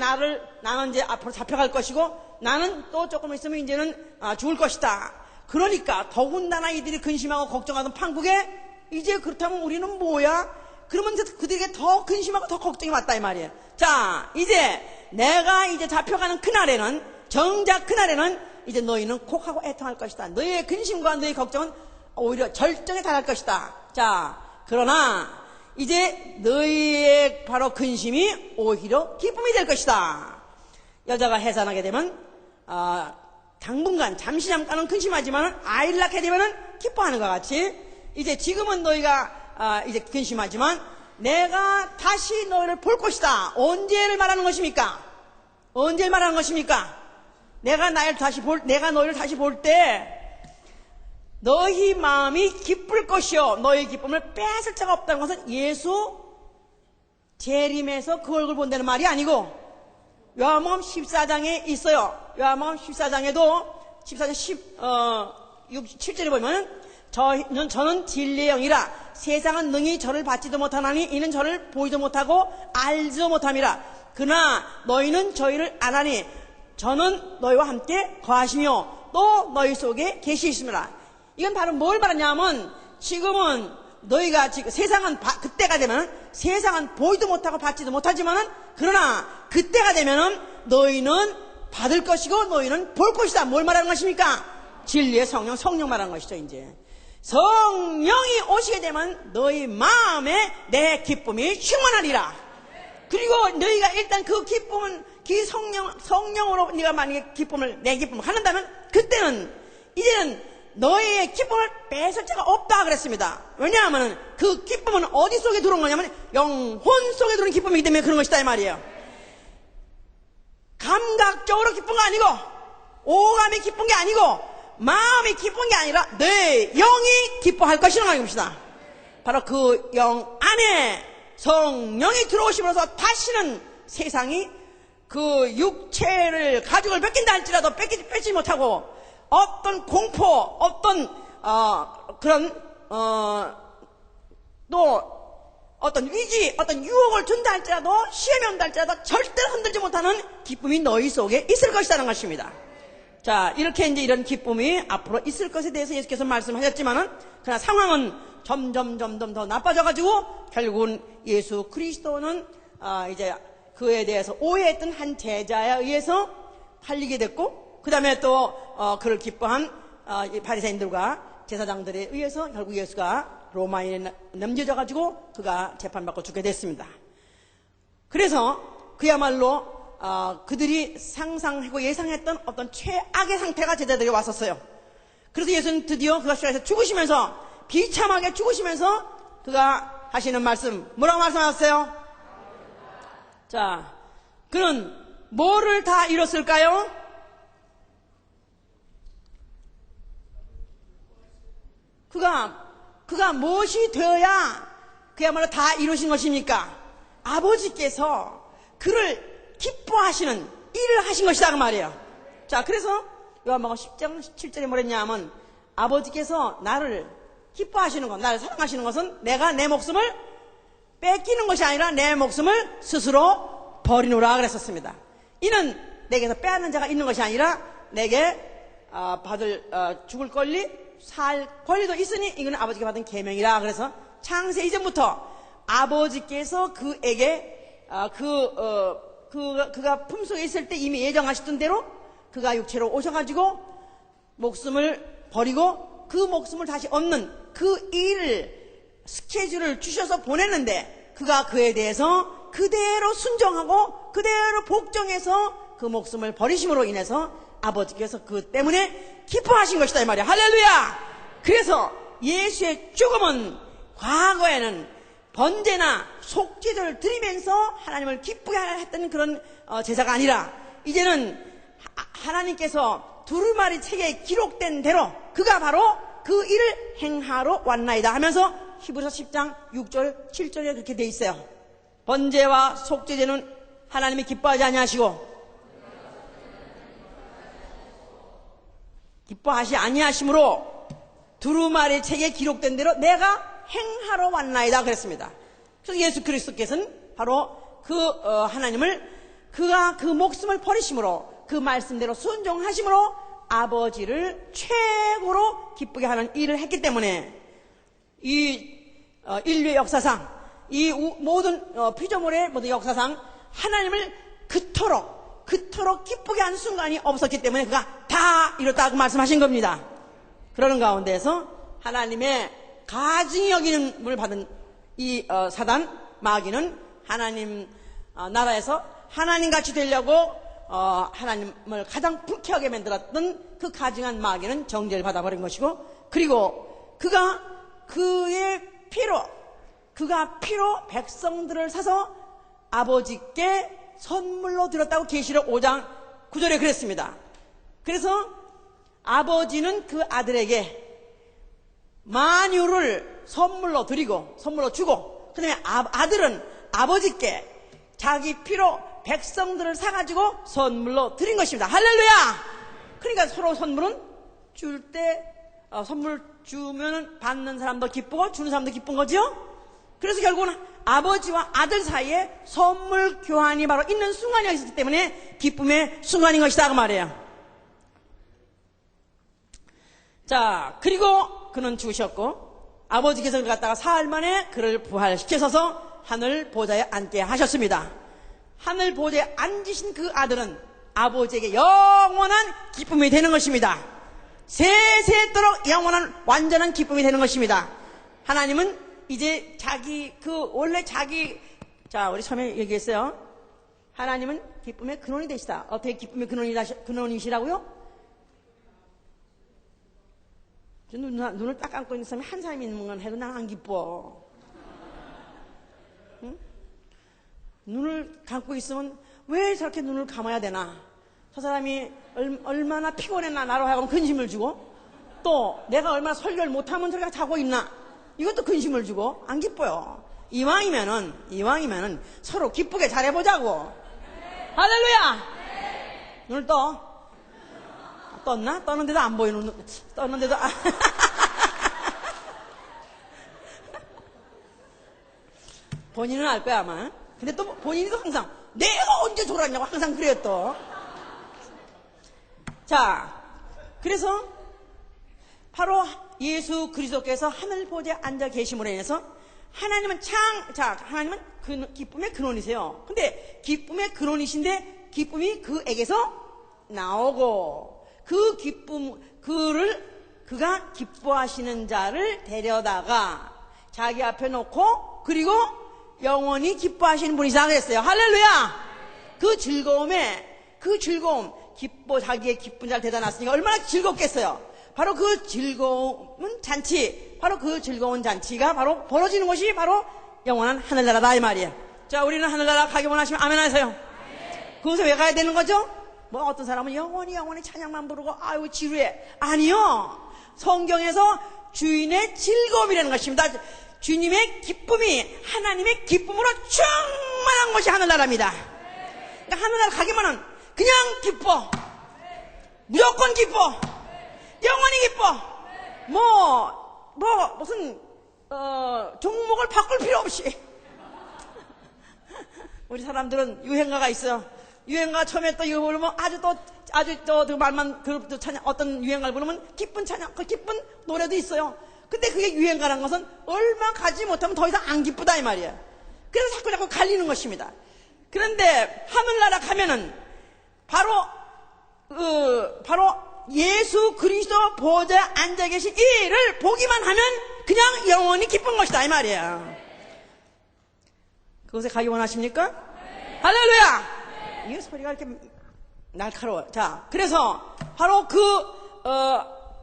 나는 이제 앞으로 잡혀갈 것이고 나는 또 조금 있으면 이제는 죽을 것이다. 그러니까 더군다나 이들이 근심하고 걱정하던 판국에 이제 그렇다면 우리는 뭐야? 그러면 그들에게 더 근심하고 더 걱정이 왔다 이 말이에요. 자, 이제 내가 이제 잡혀가는 그날에는 정작 그날에는 이제 너희는 곡하고 애통할 것이다. 너희의 근심과 너희의 걱정은 오히려 절정에 달할 것이다. 자, 그러나 이제 너희의 바로 근심이 오히려 기쁨이 될 것이다. 여자가 해산하게 되면 당분간 잠깐은 근심하지만 아이를 낳게 되면은 기뻐하는 것 같이 이제 지금은 너희가 이제 근심하지만 내가 다시 너희를 볼 것이다. 언제를 말하는 것입니까? 언제를 말하는 것입니까? 내가 너희를 다시 볼 때 너희 마음이 기쁠 것이요 너희 기쁨을 빼앗을 자가 없다는 것은 예수 재림에서 그 얼굴 본다는 말이 아니고 요한복음 14장에 있어요. 요한복음 14장에도 14장 7절에 보면 저는 진리의 영이라 세상은 능히 저를 받지도 못하나니 이는 저를 보이도 못하고 알지도 못함이라. 그러나 너희는 저희를 아나니 저는 너희와 함께 거하시며 또 너희 속에 계시있습니다. 이건 바로 뭘 말하냐면 지금은 너희가 지금 세상은 그때가 되면 세상은 보이도 못하고 받지도 못하지만은 그러나 그때가 되면은 너희는 받을 것이고 너희는 볼 것이다. 뭘 말하는 것입니까? 진리의 성령 말하는 것이죠. 이제 성령이 오시게 되면 너희 마음에 내 기쁨이 충만하리라. 그리고 너희가 일단 그 기쁨은 그 성령으로 네가 만약에 내 기쁨을 갖는다면 그때는 이제는 너희의 기쁨을 뺏을 자가 없다 그랬습니다. 왜냐하면 그 기쁨은 어디 속에 들어온 거냐면 영혼 속에 들어온 기쁨이기 때문에 그런 것이다 이 말이에요. 감각적으로 기쁜 거 아니고 오감이 기쁜 게 아니고 마음이 기쁜 게 아니라 내 영이 기뻐할 것이라는 것입니다. 바로 그 영 안에 성령이 들어오시면서 다시는 세상이 그 육체를 가죽을 뺏긴다 할지라도 뺏지 못하고 어떤 공포, 어떤 또 어떤 위기, 어떤 유혹을 준다 할지라도 시험이 온다 할지라도 절대로 흔들지 못하는 기쁨이 너희 속에 있을 것이라는 것입니다. 자, 이렇게 이제 이런 기쁨이 앞으로 있을 것에 대해서 예수께서 말씀하셨지만은 그러나 상황은 점점 더 나빠져가지고 결국은 예수 그리스도는 이제 그에 대해서 오해했던 한 제자에 의해서 팔리게 됐고 그 다음에 또 그를 기뻐한 바리새인들과 제사장들에 의해서 결국 예수가 로마에 넘겨져가지고 그가 재판받고 죽게 됐습니다. 그래서 그야말로 그들이 상상하고 예상했던 어떤 최악의 상태가 제자들에게 왔었어요. 그래서 예수는 드디어 그가 십자가에서 죽으시면서 비참하게 죽으시면서 그가 하시는 말씀 뭐라고 말씀하셨어요? 자, 그는 뭐를 다 이뤘을까요? 그가 무엇이 되어야 그야말로 다 이루신 것입니까? 아버지께서 그를 기뻐하시는 일을 하신 것이다 그 말이에요. 자, 그래서 요한복음 10장 17절에 뭐랬냐 하면 아버지께서 나를 기뻐하시는 것, 나를 사랑하시는 것은 내가 내 목숨을 뺏기는 것이 아니라 내 목숨을 스스로 버리노라 그랬었습니다. 이는 내게서 빼앗는 자가 있는 것이 아니라 내게 죽을 살 권리도 있으니 이거는 아버지가 받은 계명이라. 그래서 창세 이전부터 아버지께서 그에게 그가 품속에 있을 때 이미 예정하셨던 대로 그가 육체로 오셔가지고 목숨을 버리고 그 목숨을 다시 얻는 그 일을 스케줄을 주셔서 보냈는데 그가 그에 대해서 그대로 순종하고 그대로 복종해서 그 목숨을 버리심으로 인해서 아버지께서 그 때문에 기뻐하신 것이다 이 말이야. 할렐루야. 그래서 예수의 죽음은 과거에는 번제나 속죄를 드리면서 하나님을 기쁘게 했던 그런 제사가 아니라 이제는 하나님께서 두루마리 책에 기록된 대로 그가 바로 그 일을 행하러 왔나이다 하면서 히브리서 10장 6절 7절에 그렇게 돼 있어요. 번제와 속죄제는 하나님이 기뻐하지 아니하시고 기뻐하시 아니하심으로 두루마리 책에 기록된 대로 내가 행하러 왔나이다 그랬습니다. 그래서 예수 그리스도께서는 바로 하나님을 그가 그 목숨을 버리심으로 그 말씀대로 순종하심으로 아버지를 최고로 기쁘게 하는 일을 했기 때문에 이 인류의 역사상 이 모든 피조물의 모든 역사상 하나님을 그토록 기쁘게 하는 순간이 없었기 때문에 그가 다 이뤘다고 말씀하신 겁니다. 그러는 가운데에서 하나님의 가증히 여김을 받은 이 사단 마귀는 하나님 나라에서 하나님같이 되려고 하나님을 가장 불쾌하게 만들었던 그 가증한 마귀는 정죄를 받아버린 것이고 그리고 그가 피로 백성들을 사서 아버지께 선물로 드렸다고 계시록 5장 9절에 그랬습니다. 그래서 아버지는 그 아들에게 만유를 선물로 드리고 선물로 주고 그 다음에 아들은 아버지께 자기 피로 백성들을 사가지고 선물로 드린 것입니다. 할렐루야. 그러니까 서로 선물은 줄 때 선물 주면 받는 사람도 기쁘고 주는 사람도 기쁜 거죠. 그래서 결국은 아버지와 아들 사이에 선물 교환이 바로 있는 순간이 있었기 때문에 기쁨의 순간인 것이다 그 말이에요. 자, 그리고 그는 죽으셨고 아버지께서 그를 갖다가 사흘 만에 그를 부활시켜서 하늘 보좌에 앉게 하셨습니다. 하늘 보좌에 앉으신 그 아들은 아버지에게 영원한 기쁨이 되는 것입니다. 세세토록 영원한 완전한 기쁨이 되는 것입니다. 하나님은 이제 우리 처음에 얘기했어요. 하나님은 기쁨의 근원이 되시다. 어떻게 기쁨의 근원이시라고요? 눈을 딱 감고 있는 사람이 한 사람이 있는 건 해도 난 안 기뻐. 응? 눈을 감고 있으면 왜 저렇게 눈을 감아야 되나? 저 사람이 얼마나 피곤했나 나로 하여금 근심을 주고 또 내가 얼마나 설교를 못하면 저렇게 자고 있나 이것도 근심을 주고 안 기뻐요. 이왕이면은 서로 기쁘게 잘해보자고. 할렐루야. 눈을 떴나? 떴는데도 안 보이는 떴는데도 본인은 알 거야 아마. 근데 또 본인도 항상 내가 언제 졸았냐고 항상 그래요 또. 자, 그래서 바로 예수 그리스도께서 하늘 보좌에 앉아 계심으로 인해서 하나님은 하나님은 기쁨의 근원이세요. 근데 기쁨의 근원이신데 기쁨이 그에게서 나오고 그가 기뻐하시는 자를 데려다가 자기 앞에 놓고 그리고 영원히 기뻐하시는 분이시다 그랬어요. 할렐루야. 그 즐거움 자기의 기쁜 자를 데려다 놨으니까 얼마나 즐겁겠어요. 바로 그 즐거운 잔치가 바로 벌어지는 것이 바로 영원한 하늘나라다 이 말이에요. 자, 우리는 하늘나라 가기 원하시면 아멘 하세요. 그곳에 왜 가야 되는 거죠? 뭐 어떤 사람은 영원히 찬양만 부르고 아유 지루해. 아니요. 성경에서 주인의 즐거움이라는 것입니다. 주님의 기쁨이 하나님의 기쁨으로 충만한 것이 하늘나라입니다. 그러니까 하늘나라 가기만 하면 그냥 기뻐. 무조건 기뻐. 영원히 기뻐. 무슨 종목을 바꿀 필요 없이. 우리 사람들은 유행가가 있어요. 유행가 처음에 또 이거 부르면 아주 그 말만 그 찬양 어떤 유행가를 부르면 기쁜 찬양 그 기쁜 노래도 있어요. 근데 그게 유행가라는 것은 얼마 가지 못하면 더 이상 안 기쁘다 이 말이에요. 그래서 자꾸 갈리는 것입니다. 그런데 하늘나라 가면은 바로 예수 그리스도 보좌에 앉아 계신 이를 보기만 하면 그냥 영원히 기쁜 것이다 이 말이에요. 그곳에 가기 원하십니까? 할렐루야! 이 소리가 이렇게 날카로워요. 자, 그래서 바로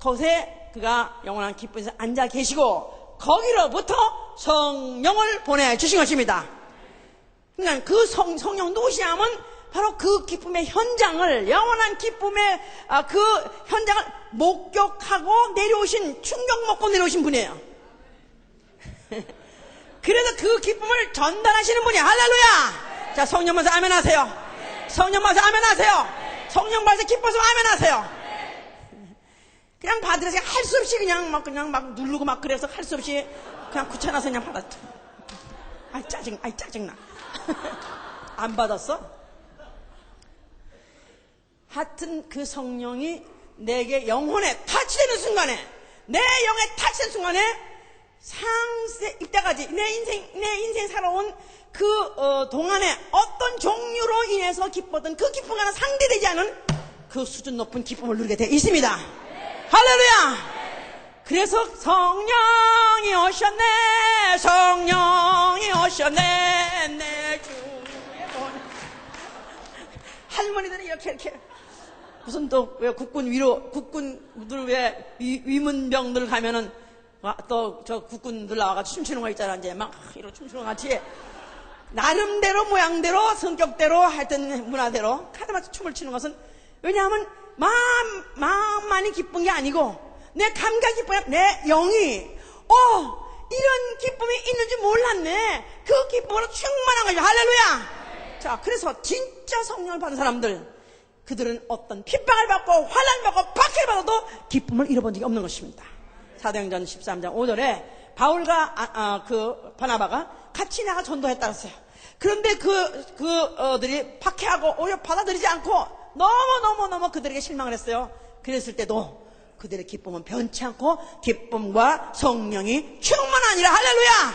그곳에 그가 영원한 기쁨에서 앉아 계시고 거기로부터 성령을 보내주신 것입니다. 그러니까 그 성령 누구시냐면 바로 그 기쁨의 현장을, 영원한 기쁨의 그 현장을 목격하고 내려오신, 충격 먹고 내려오신 분이에요. 그래서 그 기쁨을 전달하시는 분이야. 할렐루야! 자, 성령 받아서 아멘 하세요. 성령 받아서 아멘 하세요. 성령 받아서 기뻐서 아멘 하세요. 그냥 받으래서 할 수 없이 그냥 막 누르고 막 그래서 할 수 없이 그냥 귀찮아서 그냥 받았죠. 아이 짜증나. 안 받았어? 하여튼 그 성령이 내게 영혼에 타치되는 순간에, 내 영에 타치되는 순간에 상세 이때까지 내 인생 살아온 그 동안에 어떤 종류로 인해서 기뻤던 그 기쁨과는 상대되지 않은 그 수준 높은 기쁨을 누리게 되어 있습니다. 할렐루야! 그래서 성령이 오셨네, 성령이 오셨네, 내 주의 본. 할머니들은 이렇게 무슨 또 왜 국군들 왜 위문병들 가면은 또 저 국군들 나와가지고 춤추는 거 있잖아. 이제 막 이렇게 춤추는 거 같이 나름대로 모양대로 성격대로 하여튼 문화대로 카드마치 춤을 추는 것은, 왜냐하면 마음만이 기쁜 게 아니고 내 감각이 기뻐야 내 영이 이런 기쁨이 있는 줄 몰랐네. 그 기쁨으로 충만한 거죠. 할렐루야. 자, 그래서 진짜 성령을 받은 사람들, 그들은 어떤 핍박을 받고 환난을 받고 박해를 받아도 기쁨을 잃어본 적이 없는 것입니다. 사도행전 13장 5절에 바울과 그 바나바가 같이 나가 전도했다 그랬어요. 그런데 그들이 박해하고 오히려 받아들이지 않고 너무 그들에게 실망을 했어요. 그랬을 때도 그들의 기쁨은 변치 않고 기쁨과 성령이 충만하니라. 할렐루야!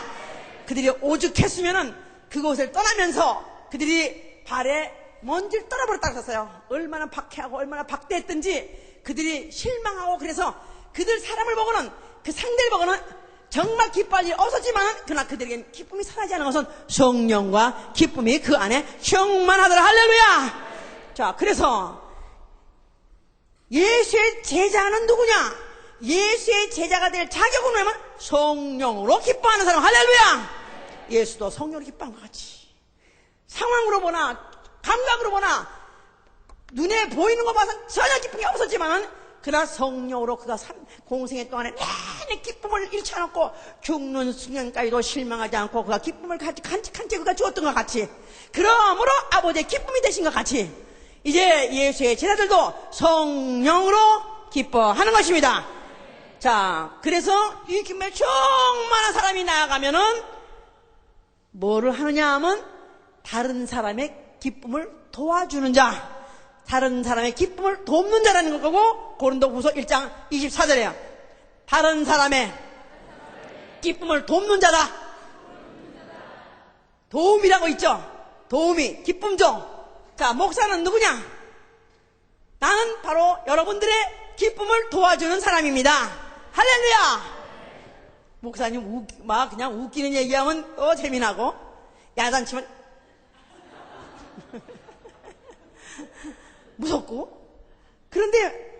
그들이 오죽했으면은 그곳을 떠나면서 그들이 발에 먼지를 떨어버렸다 그랬어요. 얼마나 박해하고 얼마나 박대했든지 그들이 실망하고, 그래서 그들 사람을 보고는, 그 상대를 보고는 정말 기뻐할 일이 없었지만 그러나 그들에게는 기쁨이 사라지지 않은 것은 성령과 기쁨이 그 안에 충만하더라. 할렐루야! 자, 그래서 예수의 제자는 누구냐? 예수의 제자가 될 자격은 뭐냐면 성령으로 기뻐하는 사람. 할렐루야! 예수도 성령으로 기뻐한 것 같이, 상황으로 보나 감각으로 보나 눈에 보이는 거 봐서 전혀 기쁨이 없었지만 그러나 성령으로 그가 공생의 동안에 내내 기쁨을 잃지 않았고 죽는 순간까지도 실망하지 않고 그가 기쁨을 간직한 채 그가 주었던 것 같이, 그러므로 아버지의 기쁨이 되신 것 같이 이제 예수의 제자들도 성령으로 기뻐하는 것입니다. 자, 그래서 이 기쁨에 충만한 사람이 나아가면은 뭐를 하느냐 하면 다른 사람의 기쁨을 도와주는 자, 다른 사람의 기쁨을 돕는 자라는 거고, 고린도후서 1장 24절에요. 다른 사람의 기쁨을 돕는 자다. 도움이라고 있죠. 도움이, 기쁨 줘. 자, 목사는 누구냐? 나는 바로 여러분들의 기쁨을 도와주는 사람입니다. 할렐루야! 목사님 막 그냥 웃기는 얘기하면 재미나고, 야단치면 무섭고, 그런데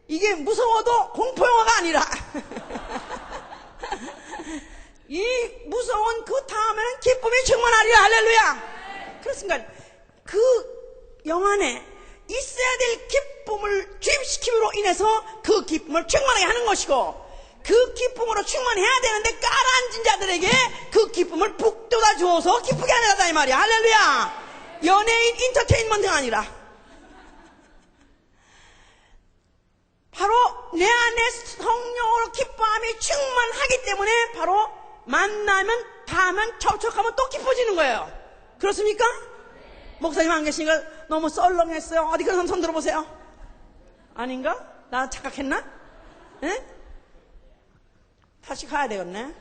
이게 무서워도 공포영화가 아니라 이 무서운 그 다음에는 기쁨이 충만하리라. 할렐루야! 그렇습니까? 그 영안에 있어야 될 기쁨을 주입시킴으로 인해서 그 기쁨을 충만하게 하는 것이고, 그 기쁨으로 충만해야 되는데 깔아앉은 자들에게 그 기쁨을 북돋아 주어서 기쁘게 하는 이 말이야. 할렐루야! 연예인 인터테인먼트가 아니라 바로 내 안에 성령으로 기뻐함이 충만하기 때문에 바로 만나면 닿으면 척척하면 또 기뻐지는 거예요. 그렇습니까? 목사님 안 계시니까 너무 썰렁했어요. 어디 그런 손 들어보세요. 아닌가? 나 착각했나? 에? 다시 가야 되겠네.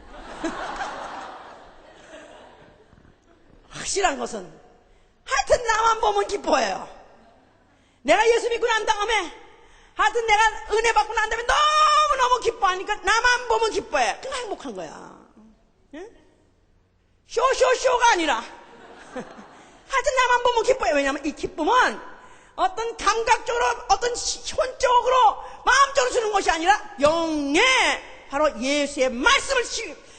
확실한 것은 하여튼 나만 보면 기뻐해요. 내가 예수 믿고 난 다음에 하여튼 내가 은혜 받고 난 다음에 너무너무 기뻐하니까 나만 보면 기뻐해. 그냥 행복한 거야. 응? 쇼가 아니라 하여튼 나만 보면 기뻐해. 왜냐하면 이 기쁨은 어떤 감각적으로 어떤 혼적으로 마음적으로 주는 것이 아니라 영에 바로 예수의 말씀을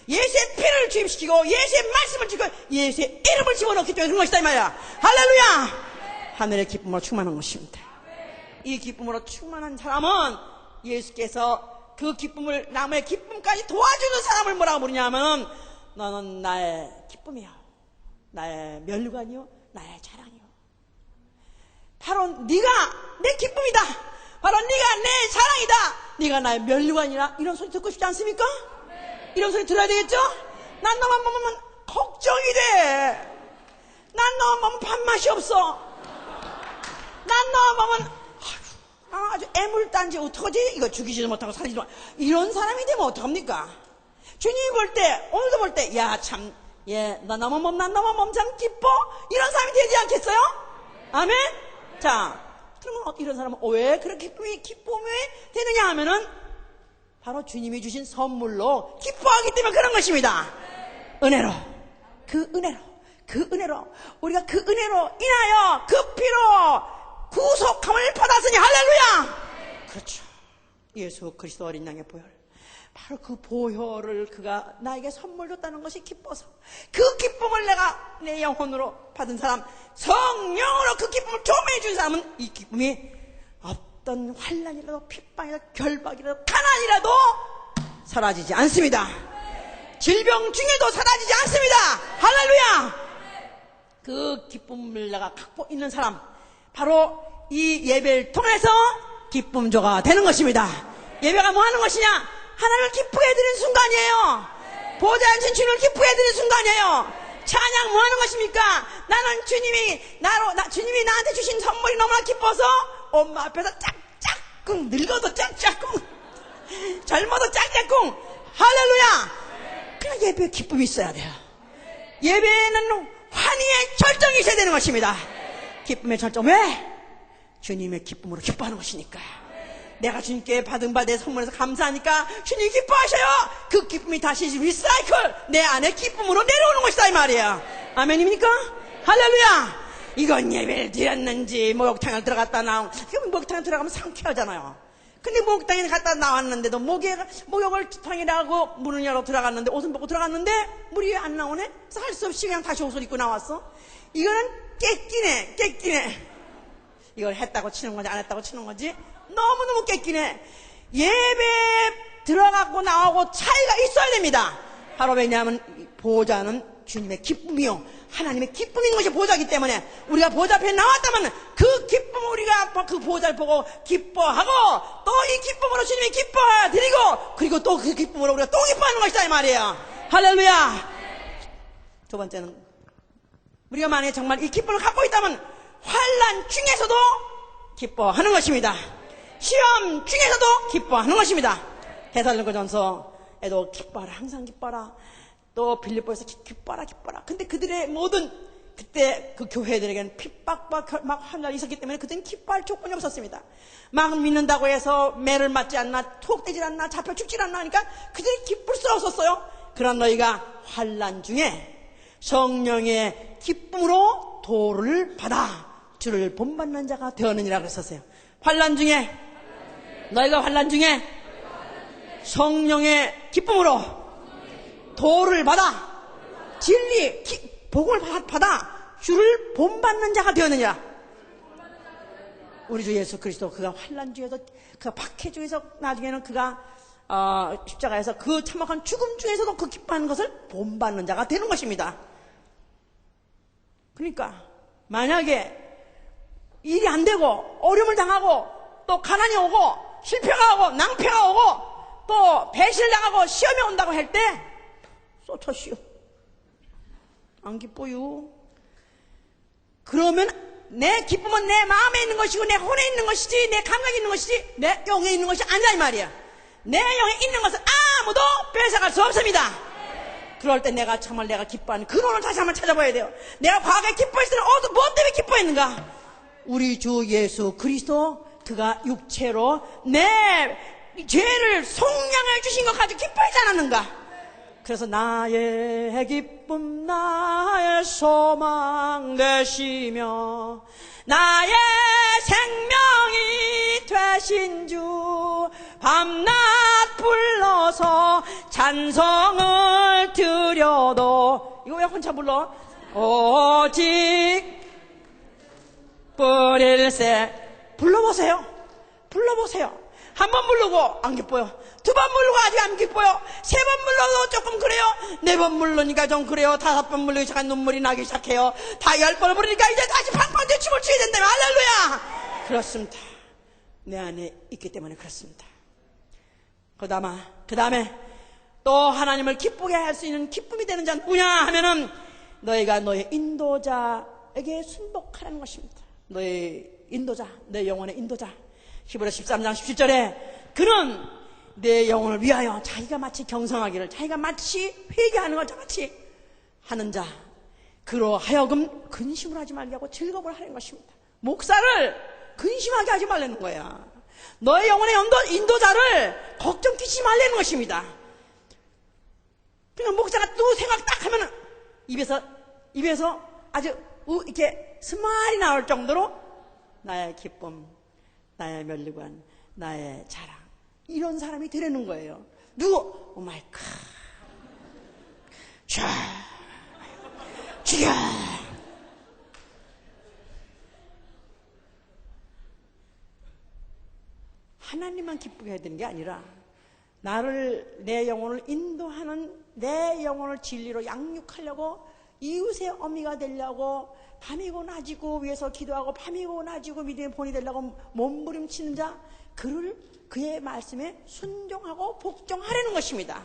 예수의 피를 주입시키고 예수의 말씀을 주고 예수의 이름을 집어넣기 때문에 그런 것이다 이 말이야. 할렐루야. 하늘의 기쁨으로 충만한 것입니다. 이 기쁨으로 충만한 사람은 예수께서 그 기쁨을 남의 기쁨까지 도와주는 사람을 뭐라고 부르냐면 너는 나의 기쁨이요 나의 멸관이요 나의 자랑이요. 바로 네가 내 기쁨이다. 바로 네가 내 자랑이다. 네가 나의 멸관이라. 이런 소리 듣고 싶지 않습니까? 이런 소리 들어야 되겠죠? 난 너만 보면 걱정이 돼. 난 너만 보면 밥맛이 없어. 난 너만 보면 아주 애물단지 어떡하지? 이거 죽이지도 못하고 살지도 못하고. 이런 사람이 되면 어떡합니까? 주님이 볼 때 오늘도 볼 때 야 참 나 너만 보면 난 너만 보면 참 기뻐? 이런 사람이 되지 않겠어요? 아멘? 자 그러면 이런 사람은 왜 그렇게 기쁨이 되느냐 하면은 바로 주님이 주신 선물로 기뻐하기 때문에 그런 것입니다. 은혜로 그 은혜로 우리가 그 은혜로 인하여 그 피로 구속함을 받았으니 할렐루야. 그렇죠. 예수 그리스도 어린 양의 보혈 바로 그 보혈을 그가 나에게 선물 줬다는 것이 기뻐서 그 기쁨을 내가 내 영혼으로 받은 사람 성령으로 그 기쁨을 조매해 준 사람은 이 기쁨이 어떤 환난이라도 핍박이라도 결박이라도 가난이라도 사라지지 않습니다. 질병 중에도 사라지지 않습니다. 할렐루야. 그 기쁨을 내가 갖고 있는 사람 바로 이 예배를 통해서 기쁨조가 되는 것입니다. 예배가 뭐 하는 것이냐? 하나님을 기쁘게 해드리는 순간이에요. 보좌에 앉은 주님을 기쁘게 해드리는 순간이에요. 찬양 뭐 하는 것입니까? 나는 주님이 나한테 주신 선물이 너무나 기뻐서 엄마 앞에서 짝짝꿍 늙어도 짝짝꿍 젊어도 짝짝꿍 할렐루야. 그냥 예배에 기쁨이 있어야 돼요. 예배에는 환희의 절정이 있어야 되는 것입니다. 기쁨의 절정 왜? 주님의 기쁨으로 기뻐하는 것이니까. 내가 주님께 받은 바 내 선물에서 감사하니까 주님이 기뻐하셔요. 그 기쁨이 다시 리사이클 내 안에 기쁨으로 내려오는 것이다 이 말이에요. 아멘입니까? 할렐루야. 이건 예배를 드렸는지 목욕탕에 들어갔다 나온 목욕탕에 들어가면 상쾌하잖아요. 근데 목욕탕에 갔다 나왔는데도 목욕을 탕이라고 문을 열어 들어갔는데 옷은 벗고 들어갔는데 물이 왜 안 나오네? 그래서 할 수 없이 그냥 다시 옷을 입고 나왔어. 이거는 깨끼네. 이걸 했다고 치는 건지 안 했다고 치는 건지 너무너무 깨끼네. 예배 들어가고 나오고 차이가 있어야 됩니다. 바로 왜냐하면 보좌는 주님의 기쁨이요 하나님의 기쁨인 것이 보좌이기 때문에 우리가 보좌 앞에 나왔다면 그 기쁨 우리가 그 보좌를 보고 기뻐하고 또 이 기쁨으로 주님이 기뻐 드리고 그리고 또 그 기쁨으로 우리가 또 기뻐하는 것이다 이 말이에요. 할렐루야. 두 번째는 우리가 만약에 정말 이 기쁨을 갖고 있다면 환난 중에서도 기뻐하는 것입니다. 시험 중에서도 기뻐하는 것입니다. 데살로니가전서에도 기뻐하라 항상 기뻐하라 또 빌립보에서 기뻐하라 근데 그들의 모든 그때 그 교회들에게는 핍박과 막 환난이 있었기 때문에 그때는 기뻐할 조건이 없었습니다. 막 믿는다고 해서 매를 맞지 않나 투옥되질 않나 잡혀 죽질 않나 하니까 그들이 기쁠 수 없었어요. 그런 너희가 환난 중에 성령의 기쁨으로 도를 받아 주를 본받는 자가 되었느니라 그랬었어요. 너희가 환난 중에 성령의 기쁨으로 도를 받아 진리 복을 받아 주를 본받는 자가 되었느니라. 우리 주 예수 그리스도 그가 환난 중에서 그가 박해 중에서 나중에는 그가 십자가에서 그 참혹한 죽음 중에서도 그 기뻐하는 것을 본받는 자가 되는 것입니다. 그러니까 만약에 일이 안 되고 어려움을 당하고 또 가난이 오고 실패가 오고 낭패가 오고 또 배신을 당하고 시험이 온다고 할 때 쏟아시오 안 기뻐요. 그러면 내 기쁨은 내 마음에 있는 것이고 내 혼에 있는 것이지 내 감각에 있는 것이지 내 영에 있는 것이 아니라 이 말이야. 내 영에 있는 것은 아무도 뺏어갈 수 없습니다. 그럴 때 내가 정말 내가 기뻐하는 근원을 다시 한번 찾아봐야 돼요. 내가 과거에 기뻐했을 때는 뭐 때문에 기뻐했는가? 우리 주 예수 그리스도 그가 육체로 내 죄를 속량해 주신 것 가지고 기뻐하지 않았는가? 그래서 나의 기쁨 나의 소망 되시며 나의 생명이 되신 주 밤낮 불러서 찬송을 드려도 이거 왜 혼자 불러? 오직 뿌릴새 불러보세요. 불러보세요. 한 번 부르고 안 기뻐요. 두 번 부르고 아직 안 기뻐요. 세 번 불러도 조금 그래요. 네 번 부르니까 좀 그래요. 다섯 번 부르기 시작하면 눈물이 나기 시작해요. 다 10번을 부르니까 이제 다시 팡팡 춤을 추게 된다면 할렐루야. 그렇습니다. 내 안에 있기 때문에 그렇습니다. 그 다음에 또 하나님을 기쁘게 할 수 있는 기쁨이 되는 자는 누구냐 하면은 너희가 너의 인도자에게 순복하라는 것입니다. 너의 인도자, 내 영혼의 인도자. 히브리서 13장 17절에 그는 내 영혼을 위하여 자기가 마치 경성하기를 자기가 마치 회개하는 것 같이 하는 자 그로 하여금 근심을 하지 말게 하고 즐거움을 하는 것입니다. 목사를 근심하게 하지 말라는 거야. 너의 영혼의 인도자를 걱정 끼치지 말라는 것입니다. 그러니까 목사가 또 생각 딱 하면은 입에서 아주 이렇게 스마일이 나올 정도로 나의 기쁨, 나의 면류관, 나의 자랑 이런 사람이 되려는 거예요. 누구? 오 마이 갓. 자, 죽여. 하나님만 기쁘게 해야 되는 게 아니라 내 영혼을 인도하는 내 영혼을 진리로 양육하려고 이웃의 어미가 되려고 밤이고 낮이고 위해서 기도하고 밤이고 낮이고 믿음의 본이 되려고 몸부림치는 자 그의 말씀에 순종하고 복종하라는 것입니다.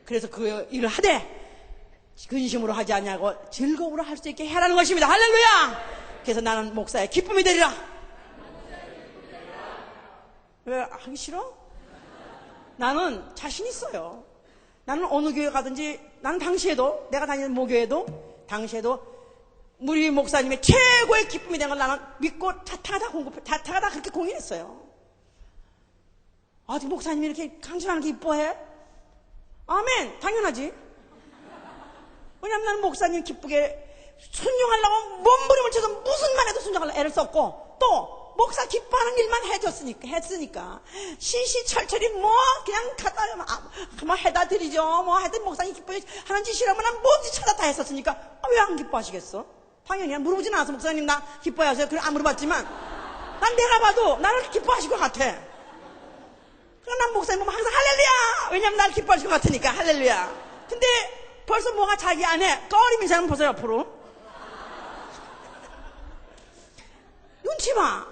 그래서 그 일을 하되 근심으로 하지 않냐고 즐거움으로 할 수 있게 해라는 것입니다. 할렐루야. 그래서 나는 목사의 기쁨이 되리라. 왜 하기 싫어? 나는 자신 있어요. 나는 어느 교회 가든지 나는 당시에도 내가 다니는 모교회도 당시에도 우리 목사님의 최고의 기쁨이 된 걸 나는 믿고 자타가 다 그렇게 공연했어요. 아직 목사님이 이렇게 강신하는 게 이뻐해? 아멘. 당연하지. 왜냐면 나는 목사님 기쁘게 순종하려고 몸부림을 쳐서 무슨 말 해도 순종하려고 애를 썼고 또 목사 기뻐하는 일만 했으니까 시시철철이 그냥 갖다 해다 드리죠. 하여튼 목사님 기뻐하는 짓이라면 난 뭔지 찾아 다 했었으니까 왜 안 기뻐하시겠어? 당연히 물어보진 않아서 목사님 나 기뻐하세요? 그래 안 물어봤지만 난 내가 봐도 나를 기뻐하실 것 같아. 그럼 난 목사님 보면 항상 할렐루야. 왜냐면 나를 기뻐하실 것 같으니까 할렐루야. 근데 벌써 뭐가 자기 안에 꺼림이 사람 보세요. 앞으로 눈치 봐.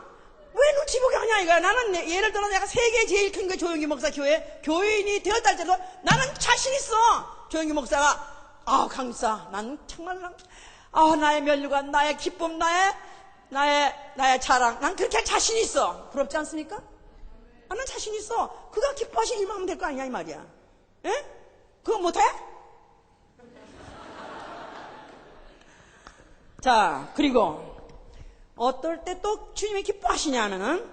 왜 눈치 보게 하냐 이거야. 나는 예를 들어 내가 세계 제일 큰 게 조영기 목사 교인이 되었다 할때도 나는 자신 있어. 조영기 목사가 강사 나는 정말 나의 면류관 나의 기쁨 나의 자랑 난 그렇게 자신 있어. 부럽지 않습니까? 나는 자신 있어. 그가 기뻐하신 일만 하면 될 거 아니냐 이 말이야. 예? 그거 못해? 자 그리고 어떨 때 또 주님이 기뻐하시냐 하면은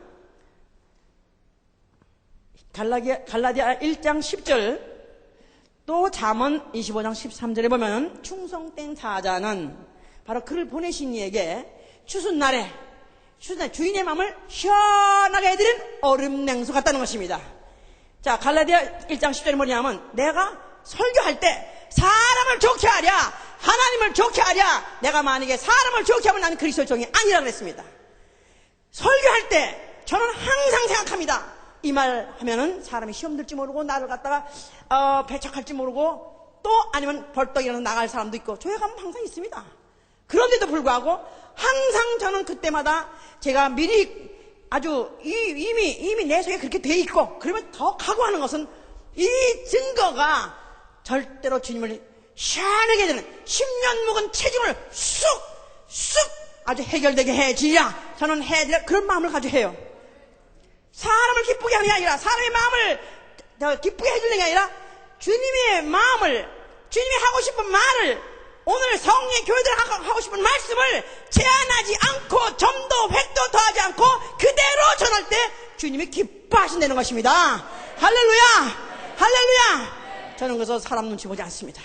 갈라디아 1장 10절 또 잠언 25장 13절에 보면 충성된 사자는 바로 그를 보내신 이에게 추수날에 주인의 마음을 시원하게 해드린 얼음 냉수 같다는 것입니다. 자 갈라디아 1장 10절에 뭐냐면 내가 설교할 때 사람을 좋게 하랴 하나님을 좋게 하랴 내가 만약에 사람을 좋게 하면 나는 그리스도의 종이 아니라 그랬습니다. 설교할 때 저는 항상 생각합니다. 이 말 하면은 사람이 시험 들지 모르고 나를 갖다가 배척할지 모르고 또 아니면 벌떡 일어나서 나갈 사람도 있고 교회 가면 항상 있습니다. 그런데도 불구하고 항상 저는 그때마다 제가 미리 아주 이미 내 속에 그렇게 돼 있고 그러면 더 각오하는 것은 이 증거가 절대로 주님을 시원하게 되는 10년 묵은 체중을 쑥 아주 해결되게 해지랴 저는 해드려 그런 마음을 가지고 해요. 사람을 기쁘게 하는 게 아니라 사람의 마음을 기쁘게 해주는 게 아니라 주님의 마음을 주님이 하고 싶은 말을 오늘 성령 교회들이 하고 싶은 말씀을 제한하지 않고 점도 획도 더하지 않고 그대로 전할 때 주님이 기뻐하신다는 것입니다. 할렐루야! 할렐루야! 저는 그래서 사람 눈치 보지 않습니다.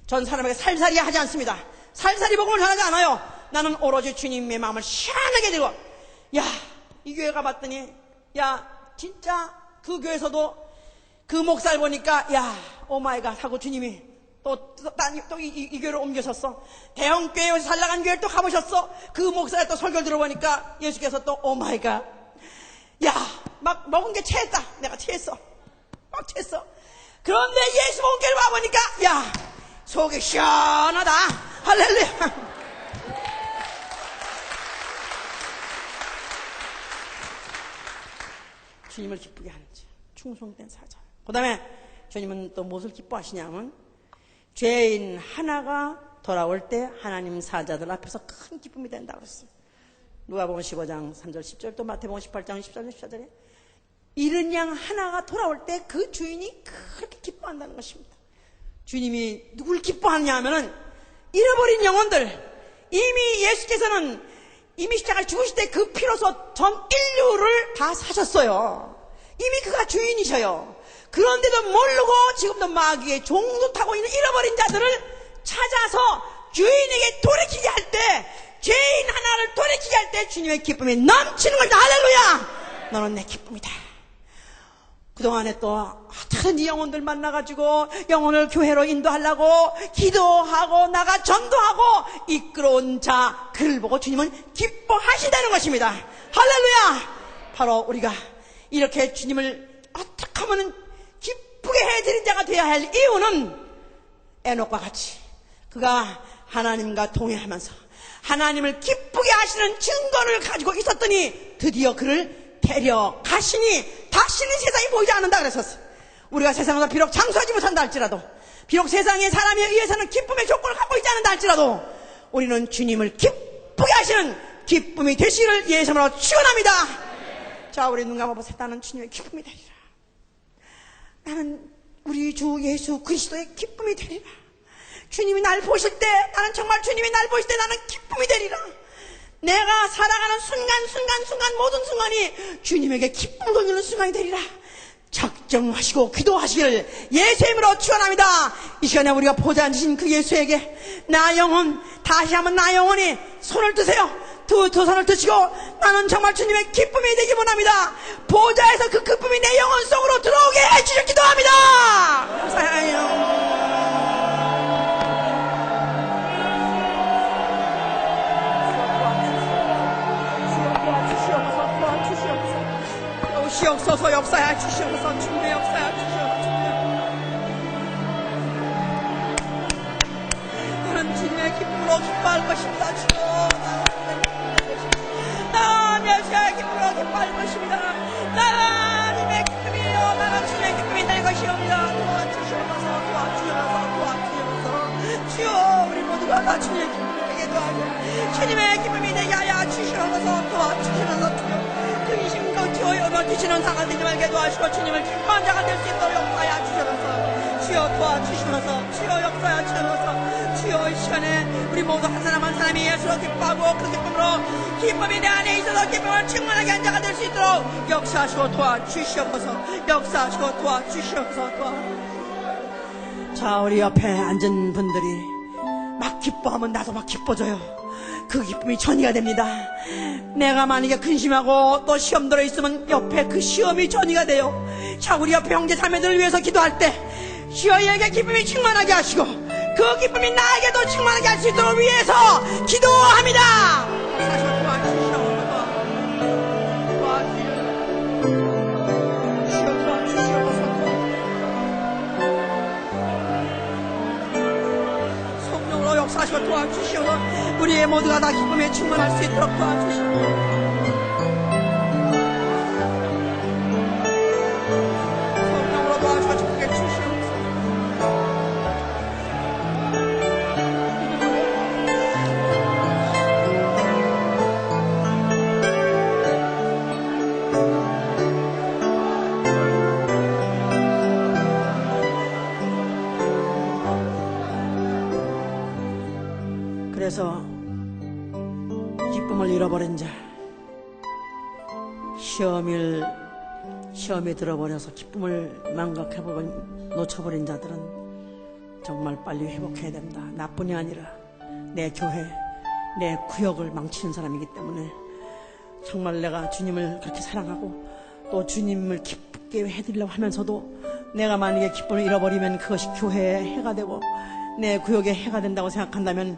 전 사람에게 살살이 하지 않습니다. 살살이 복음을 전하지 않아요. 나는 오로지 주님의 마음을 시원하게 들고, 야, 이 교회 가봤더니, 야, 진짜 그 교회에서도 그 목사를 보니까, 야, 오마이갓 하고 주님이 또 이 교회로 옮겨셨어. 대형 교회에서 잘 나간 교회를 또 가보셨어. 그 목사를 또 설교를 들어보니까 예수께서 또 오마이갓, 야, 막 먹은 게 체했다. 내가 체했어. 막 체했어. 그런데 예수 먹은 교회를 와보니까, 야, 속이 시원하다. 할렐루야. 주님을 기쁘게 하는 자, 충성된 사자. 그 다음에 주님은 또 무엇을 기뻐하시냐면, 죄인 하나가 돌아올 때 하나님 사자들 앞에서 큰 기쁨이 된다고 그랬어요. 누가복음 15장 3절 10절, 또 마태복음 18장 14절 14절에 잃은 양 하나가 돌아올 때 그 주인이 그렇게 기뻐한다는 것입니다. 주님이 누굴 기뻐하느냐 하면은 잃어버린 영혼들, 이미 예수께서는 이미 십자가에 죽으실 때 그 피로서 전 인류를 다 사셨어요. 이미 그가 주인이셔요. 그런데도 모르고 지금도 마귀의 종노릇하고 있는 잃어버린 자들을 찾아서 주인에게 돌이키게 할 때, 죄인 하나를 돌이키게 할 때 주님의 기쁨이 넘치는 것이다. 할렐루야! 너는 내 기쁨이다. 그동안에 또 어떻게든지 영혼들 만나가지고 영혼을 교회로 인도하려고 기도하고 나가 전도하고 이끌어온 자, 그를 보고 주님은 기뻐하신다는 것입니다. 할렐루야! 바로 우리가 이렇게 주님을 어떻게 하면 기쁘게 해드린 자가 되어야 할 이유는 에녹과 같이 그가 하나님과 동행하면서 하나님을 기쁘게 하시는 증거를 가지고 있었더니 드디어 그를 데려가시니 다시는 세상이 보이지 않는다 그랬었어요. 우리가 세상에서 비록 장수하지 못한다 할지라도, 비록 세상의 사람에 의해서는 기쁨의 조건을 갖고 있지 않는다 할지라도 우리는 주님을 기쁘게 하시는 기쁨이 되시기를 예수의 이름으로 축원합니다. 자, 우리 눈 감아보세요. 나는 주님의 기쁨이 되리라. 나는 우리 주 예수 그리스도의 기쁨이 되리라. 주님이 날 보실 때, 나는 정말 주님이 날 보실 때 나는 기쁨이 되리라. 내가 살아가는 순간 모든 순간이 주님에게 기쁨을 돌리는 순간이 되리라. 작정하시고 기도하시기를 예수의 이름으로 축원합니다. 이 시간에 우리가 보좌 앉으신 그 예수에게 나 영혼, 다시 한번 나 영혼이 손을 드세요. 두 손을 드시고 나는 정말 주님의 기쁨이 되기 원합니다. 보좌에서 그 기쁨이 내 영혼 속으로 들어오게 해주시길 기도합니다. 사랑해요. 주시옵소서. 역사야 주시옵소서. 주님의 역사야 주시옵소서. 나는 주님의 기쁨으로 기뻐할 것입니다. 주여, 나는 예수의 기쁨으로 기뻐할 것입니다. 나는 주님의 기쁨이요, 나는 주님의 기쁨이 될 것이옵니다. 도와주시옵소서. 주여, 우리 모두가 다 주님의 기쁨이 되게 도와주시옵소서. 주님의 기쁨이 되게 하여 주시옵소서. 도와주시옵소서. 주여, 근심과 주여 넘어지시는 상황 되지 말게 도와주시고 주님을 기뻐한 자가 될 수 있도록 역사하여 주셔서 주여 도와주시면서 주여 역사하여 주셔서 주여 이 시간에 우리 모두 한 사람 한 사람이 예수로 기뻐하고 그 기쁨으로 기쁨이 내 안에 있어서 기쁨을 충만하게 한 자가 될 수 있도록 역사하시고 도와주시옵소서. 역사하시고 도와주시옵소서. 자, 우리 옆에 앉은 분들이 막 기뻐하면 나도 막 기뻐져요. 그 기쁨이 전이가 됩니다. 내가 만약에 근심하고 또 시험 들어있으면 옆에 그 시험이 전이가 돼요. 자, 우리 옆에 형제 자매들을 위해서 기도할 때 주여에게 기쁨이 충만하게 하시고 그 기쁨이 나에게도 충만하게 할 수 있도록 위해서 기도합니다. 사실 도와주시옵소서. 성령으로 역사하시고 도와주시옵소서. 우리의 모두가 다 기쁨에 충만할 수 있도록 도와주시옵소서. 그래서 기쁨을 잃어버린 자, 시험을 시험에 들어버려서 기쁨을 망각해버리고 놓쳐버린 자들은 정말 빨리 회복해야 된다. 나뿐이 아니라 내 교회, 내 구역을 망치는 사람이기 때문에 정말 내가 주님을 그렇게 사랑하고 또 주님을 기쁘게 해드리려고 하면서도 내가 만약에 기쁨을 잃어버리면 그것이 교회에 해가 되고 내 구역에 해가 된다고 생각한다면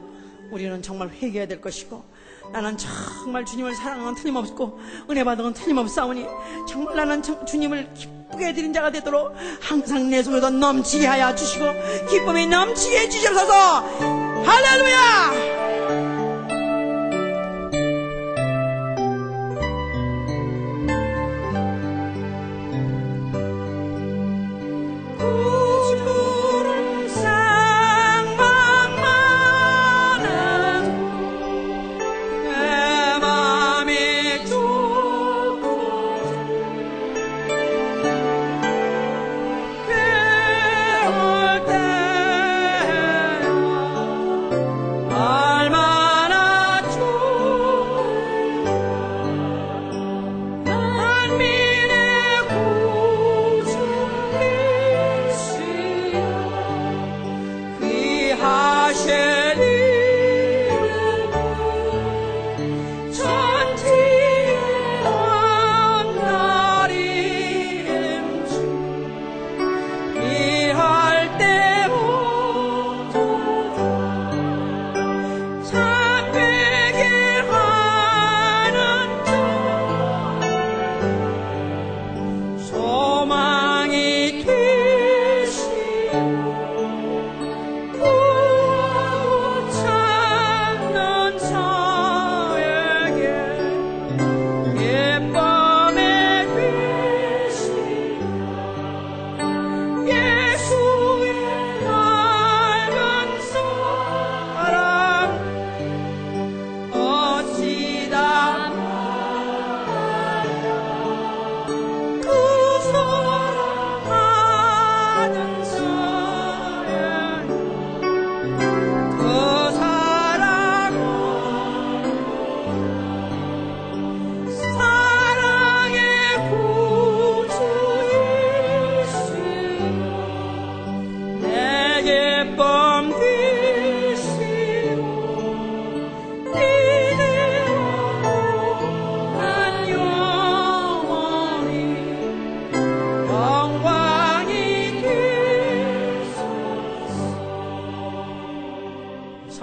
우리는 정말 회개해야 될 것이고, 나는 정말 주님을 사랑하는 건 틀림없고 은혜 받은 건 틀림없사오니 정말 나는 주님을 기쁘게 해드린 자가 되도록 항상 내 속에도 넘치게 하여 주시고 기쁨이 넘치게 해주셔서 할렐루야.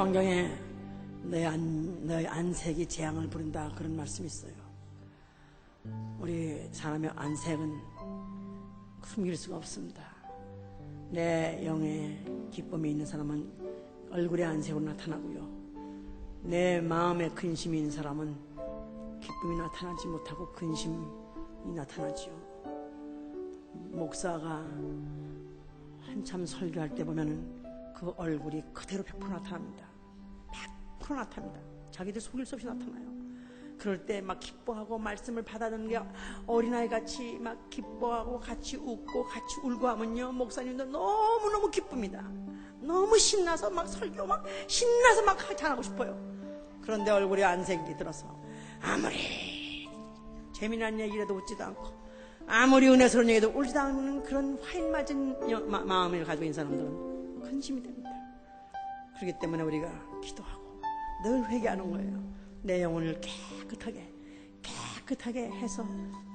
성경에 너의 안색이 재앙을 부른다 그런 말씀이 있어요. 우리 사람의 안색은 숨길 수가 없습니다. 내 영에 기쁨이 있는 사람은 얼굴의 안색으로 나타나고요, 내 마음에 근심이 있는 사람은 기쁨이 나타나지 못하고 근심이 나타나지요. 목사가 한참 설교할 때 보면은 그 얼굴이 그대로 100% 나타납니다. 100% 나타납니다. 자기들 속일 수 없이 나타나요. 그럴 때 막 기뻐하고 말씀을 받아듣는 게 어린아이 같이 막 기뻐하고 같이 웃고 같이 울고 하면요, 목사님도 너무너무 기쁩니다. 너무 신나서 막 설교 막 신나서 막 잘하고 싶어요. 그런데 얼굴에 안색이 들어서 아무리 재미난 얘기라도 웃지도 않고 아무리 은혜스러운 얘기도 울지도 않는 그런 화인 맞은 마음을 가지고 있는 사람들은 근심이 됩니다. 그렇기 때문에 우리가 기도하고 늘 회개하는 거예요. 내 영혼을 깨끗하게 해서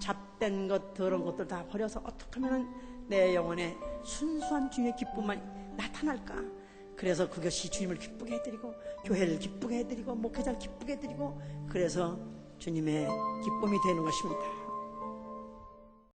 잡된 것, 더러운 것들 다 버려서 어떻게 하면 내 영혼에 순수한 주님의 기쁨만 나타날까. 그래서 그것이 주님을 기쁘게 해드리고 교회를 기쁘게 해드리고 목회자를 기쁘게 해드리고 그래서 주님의 기쁨이 되는 것입니다.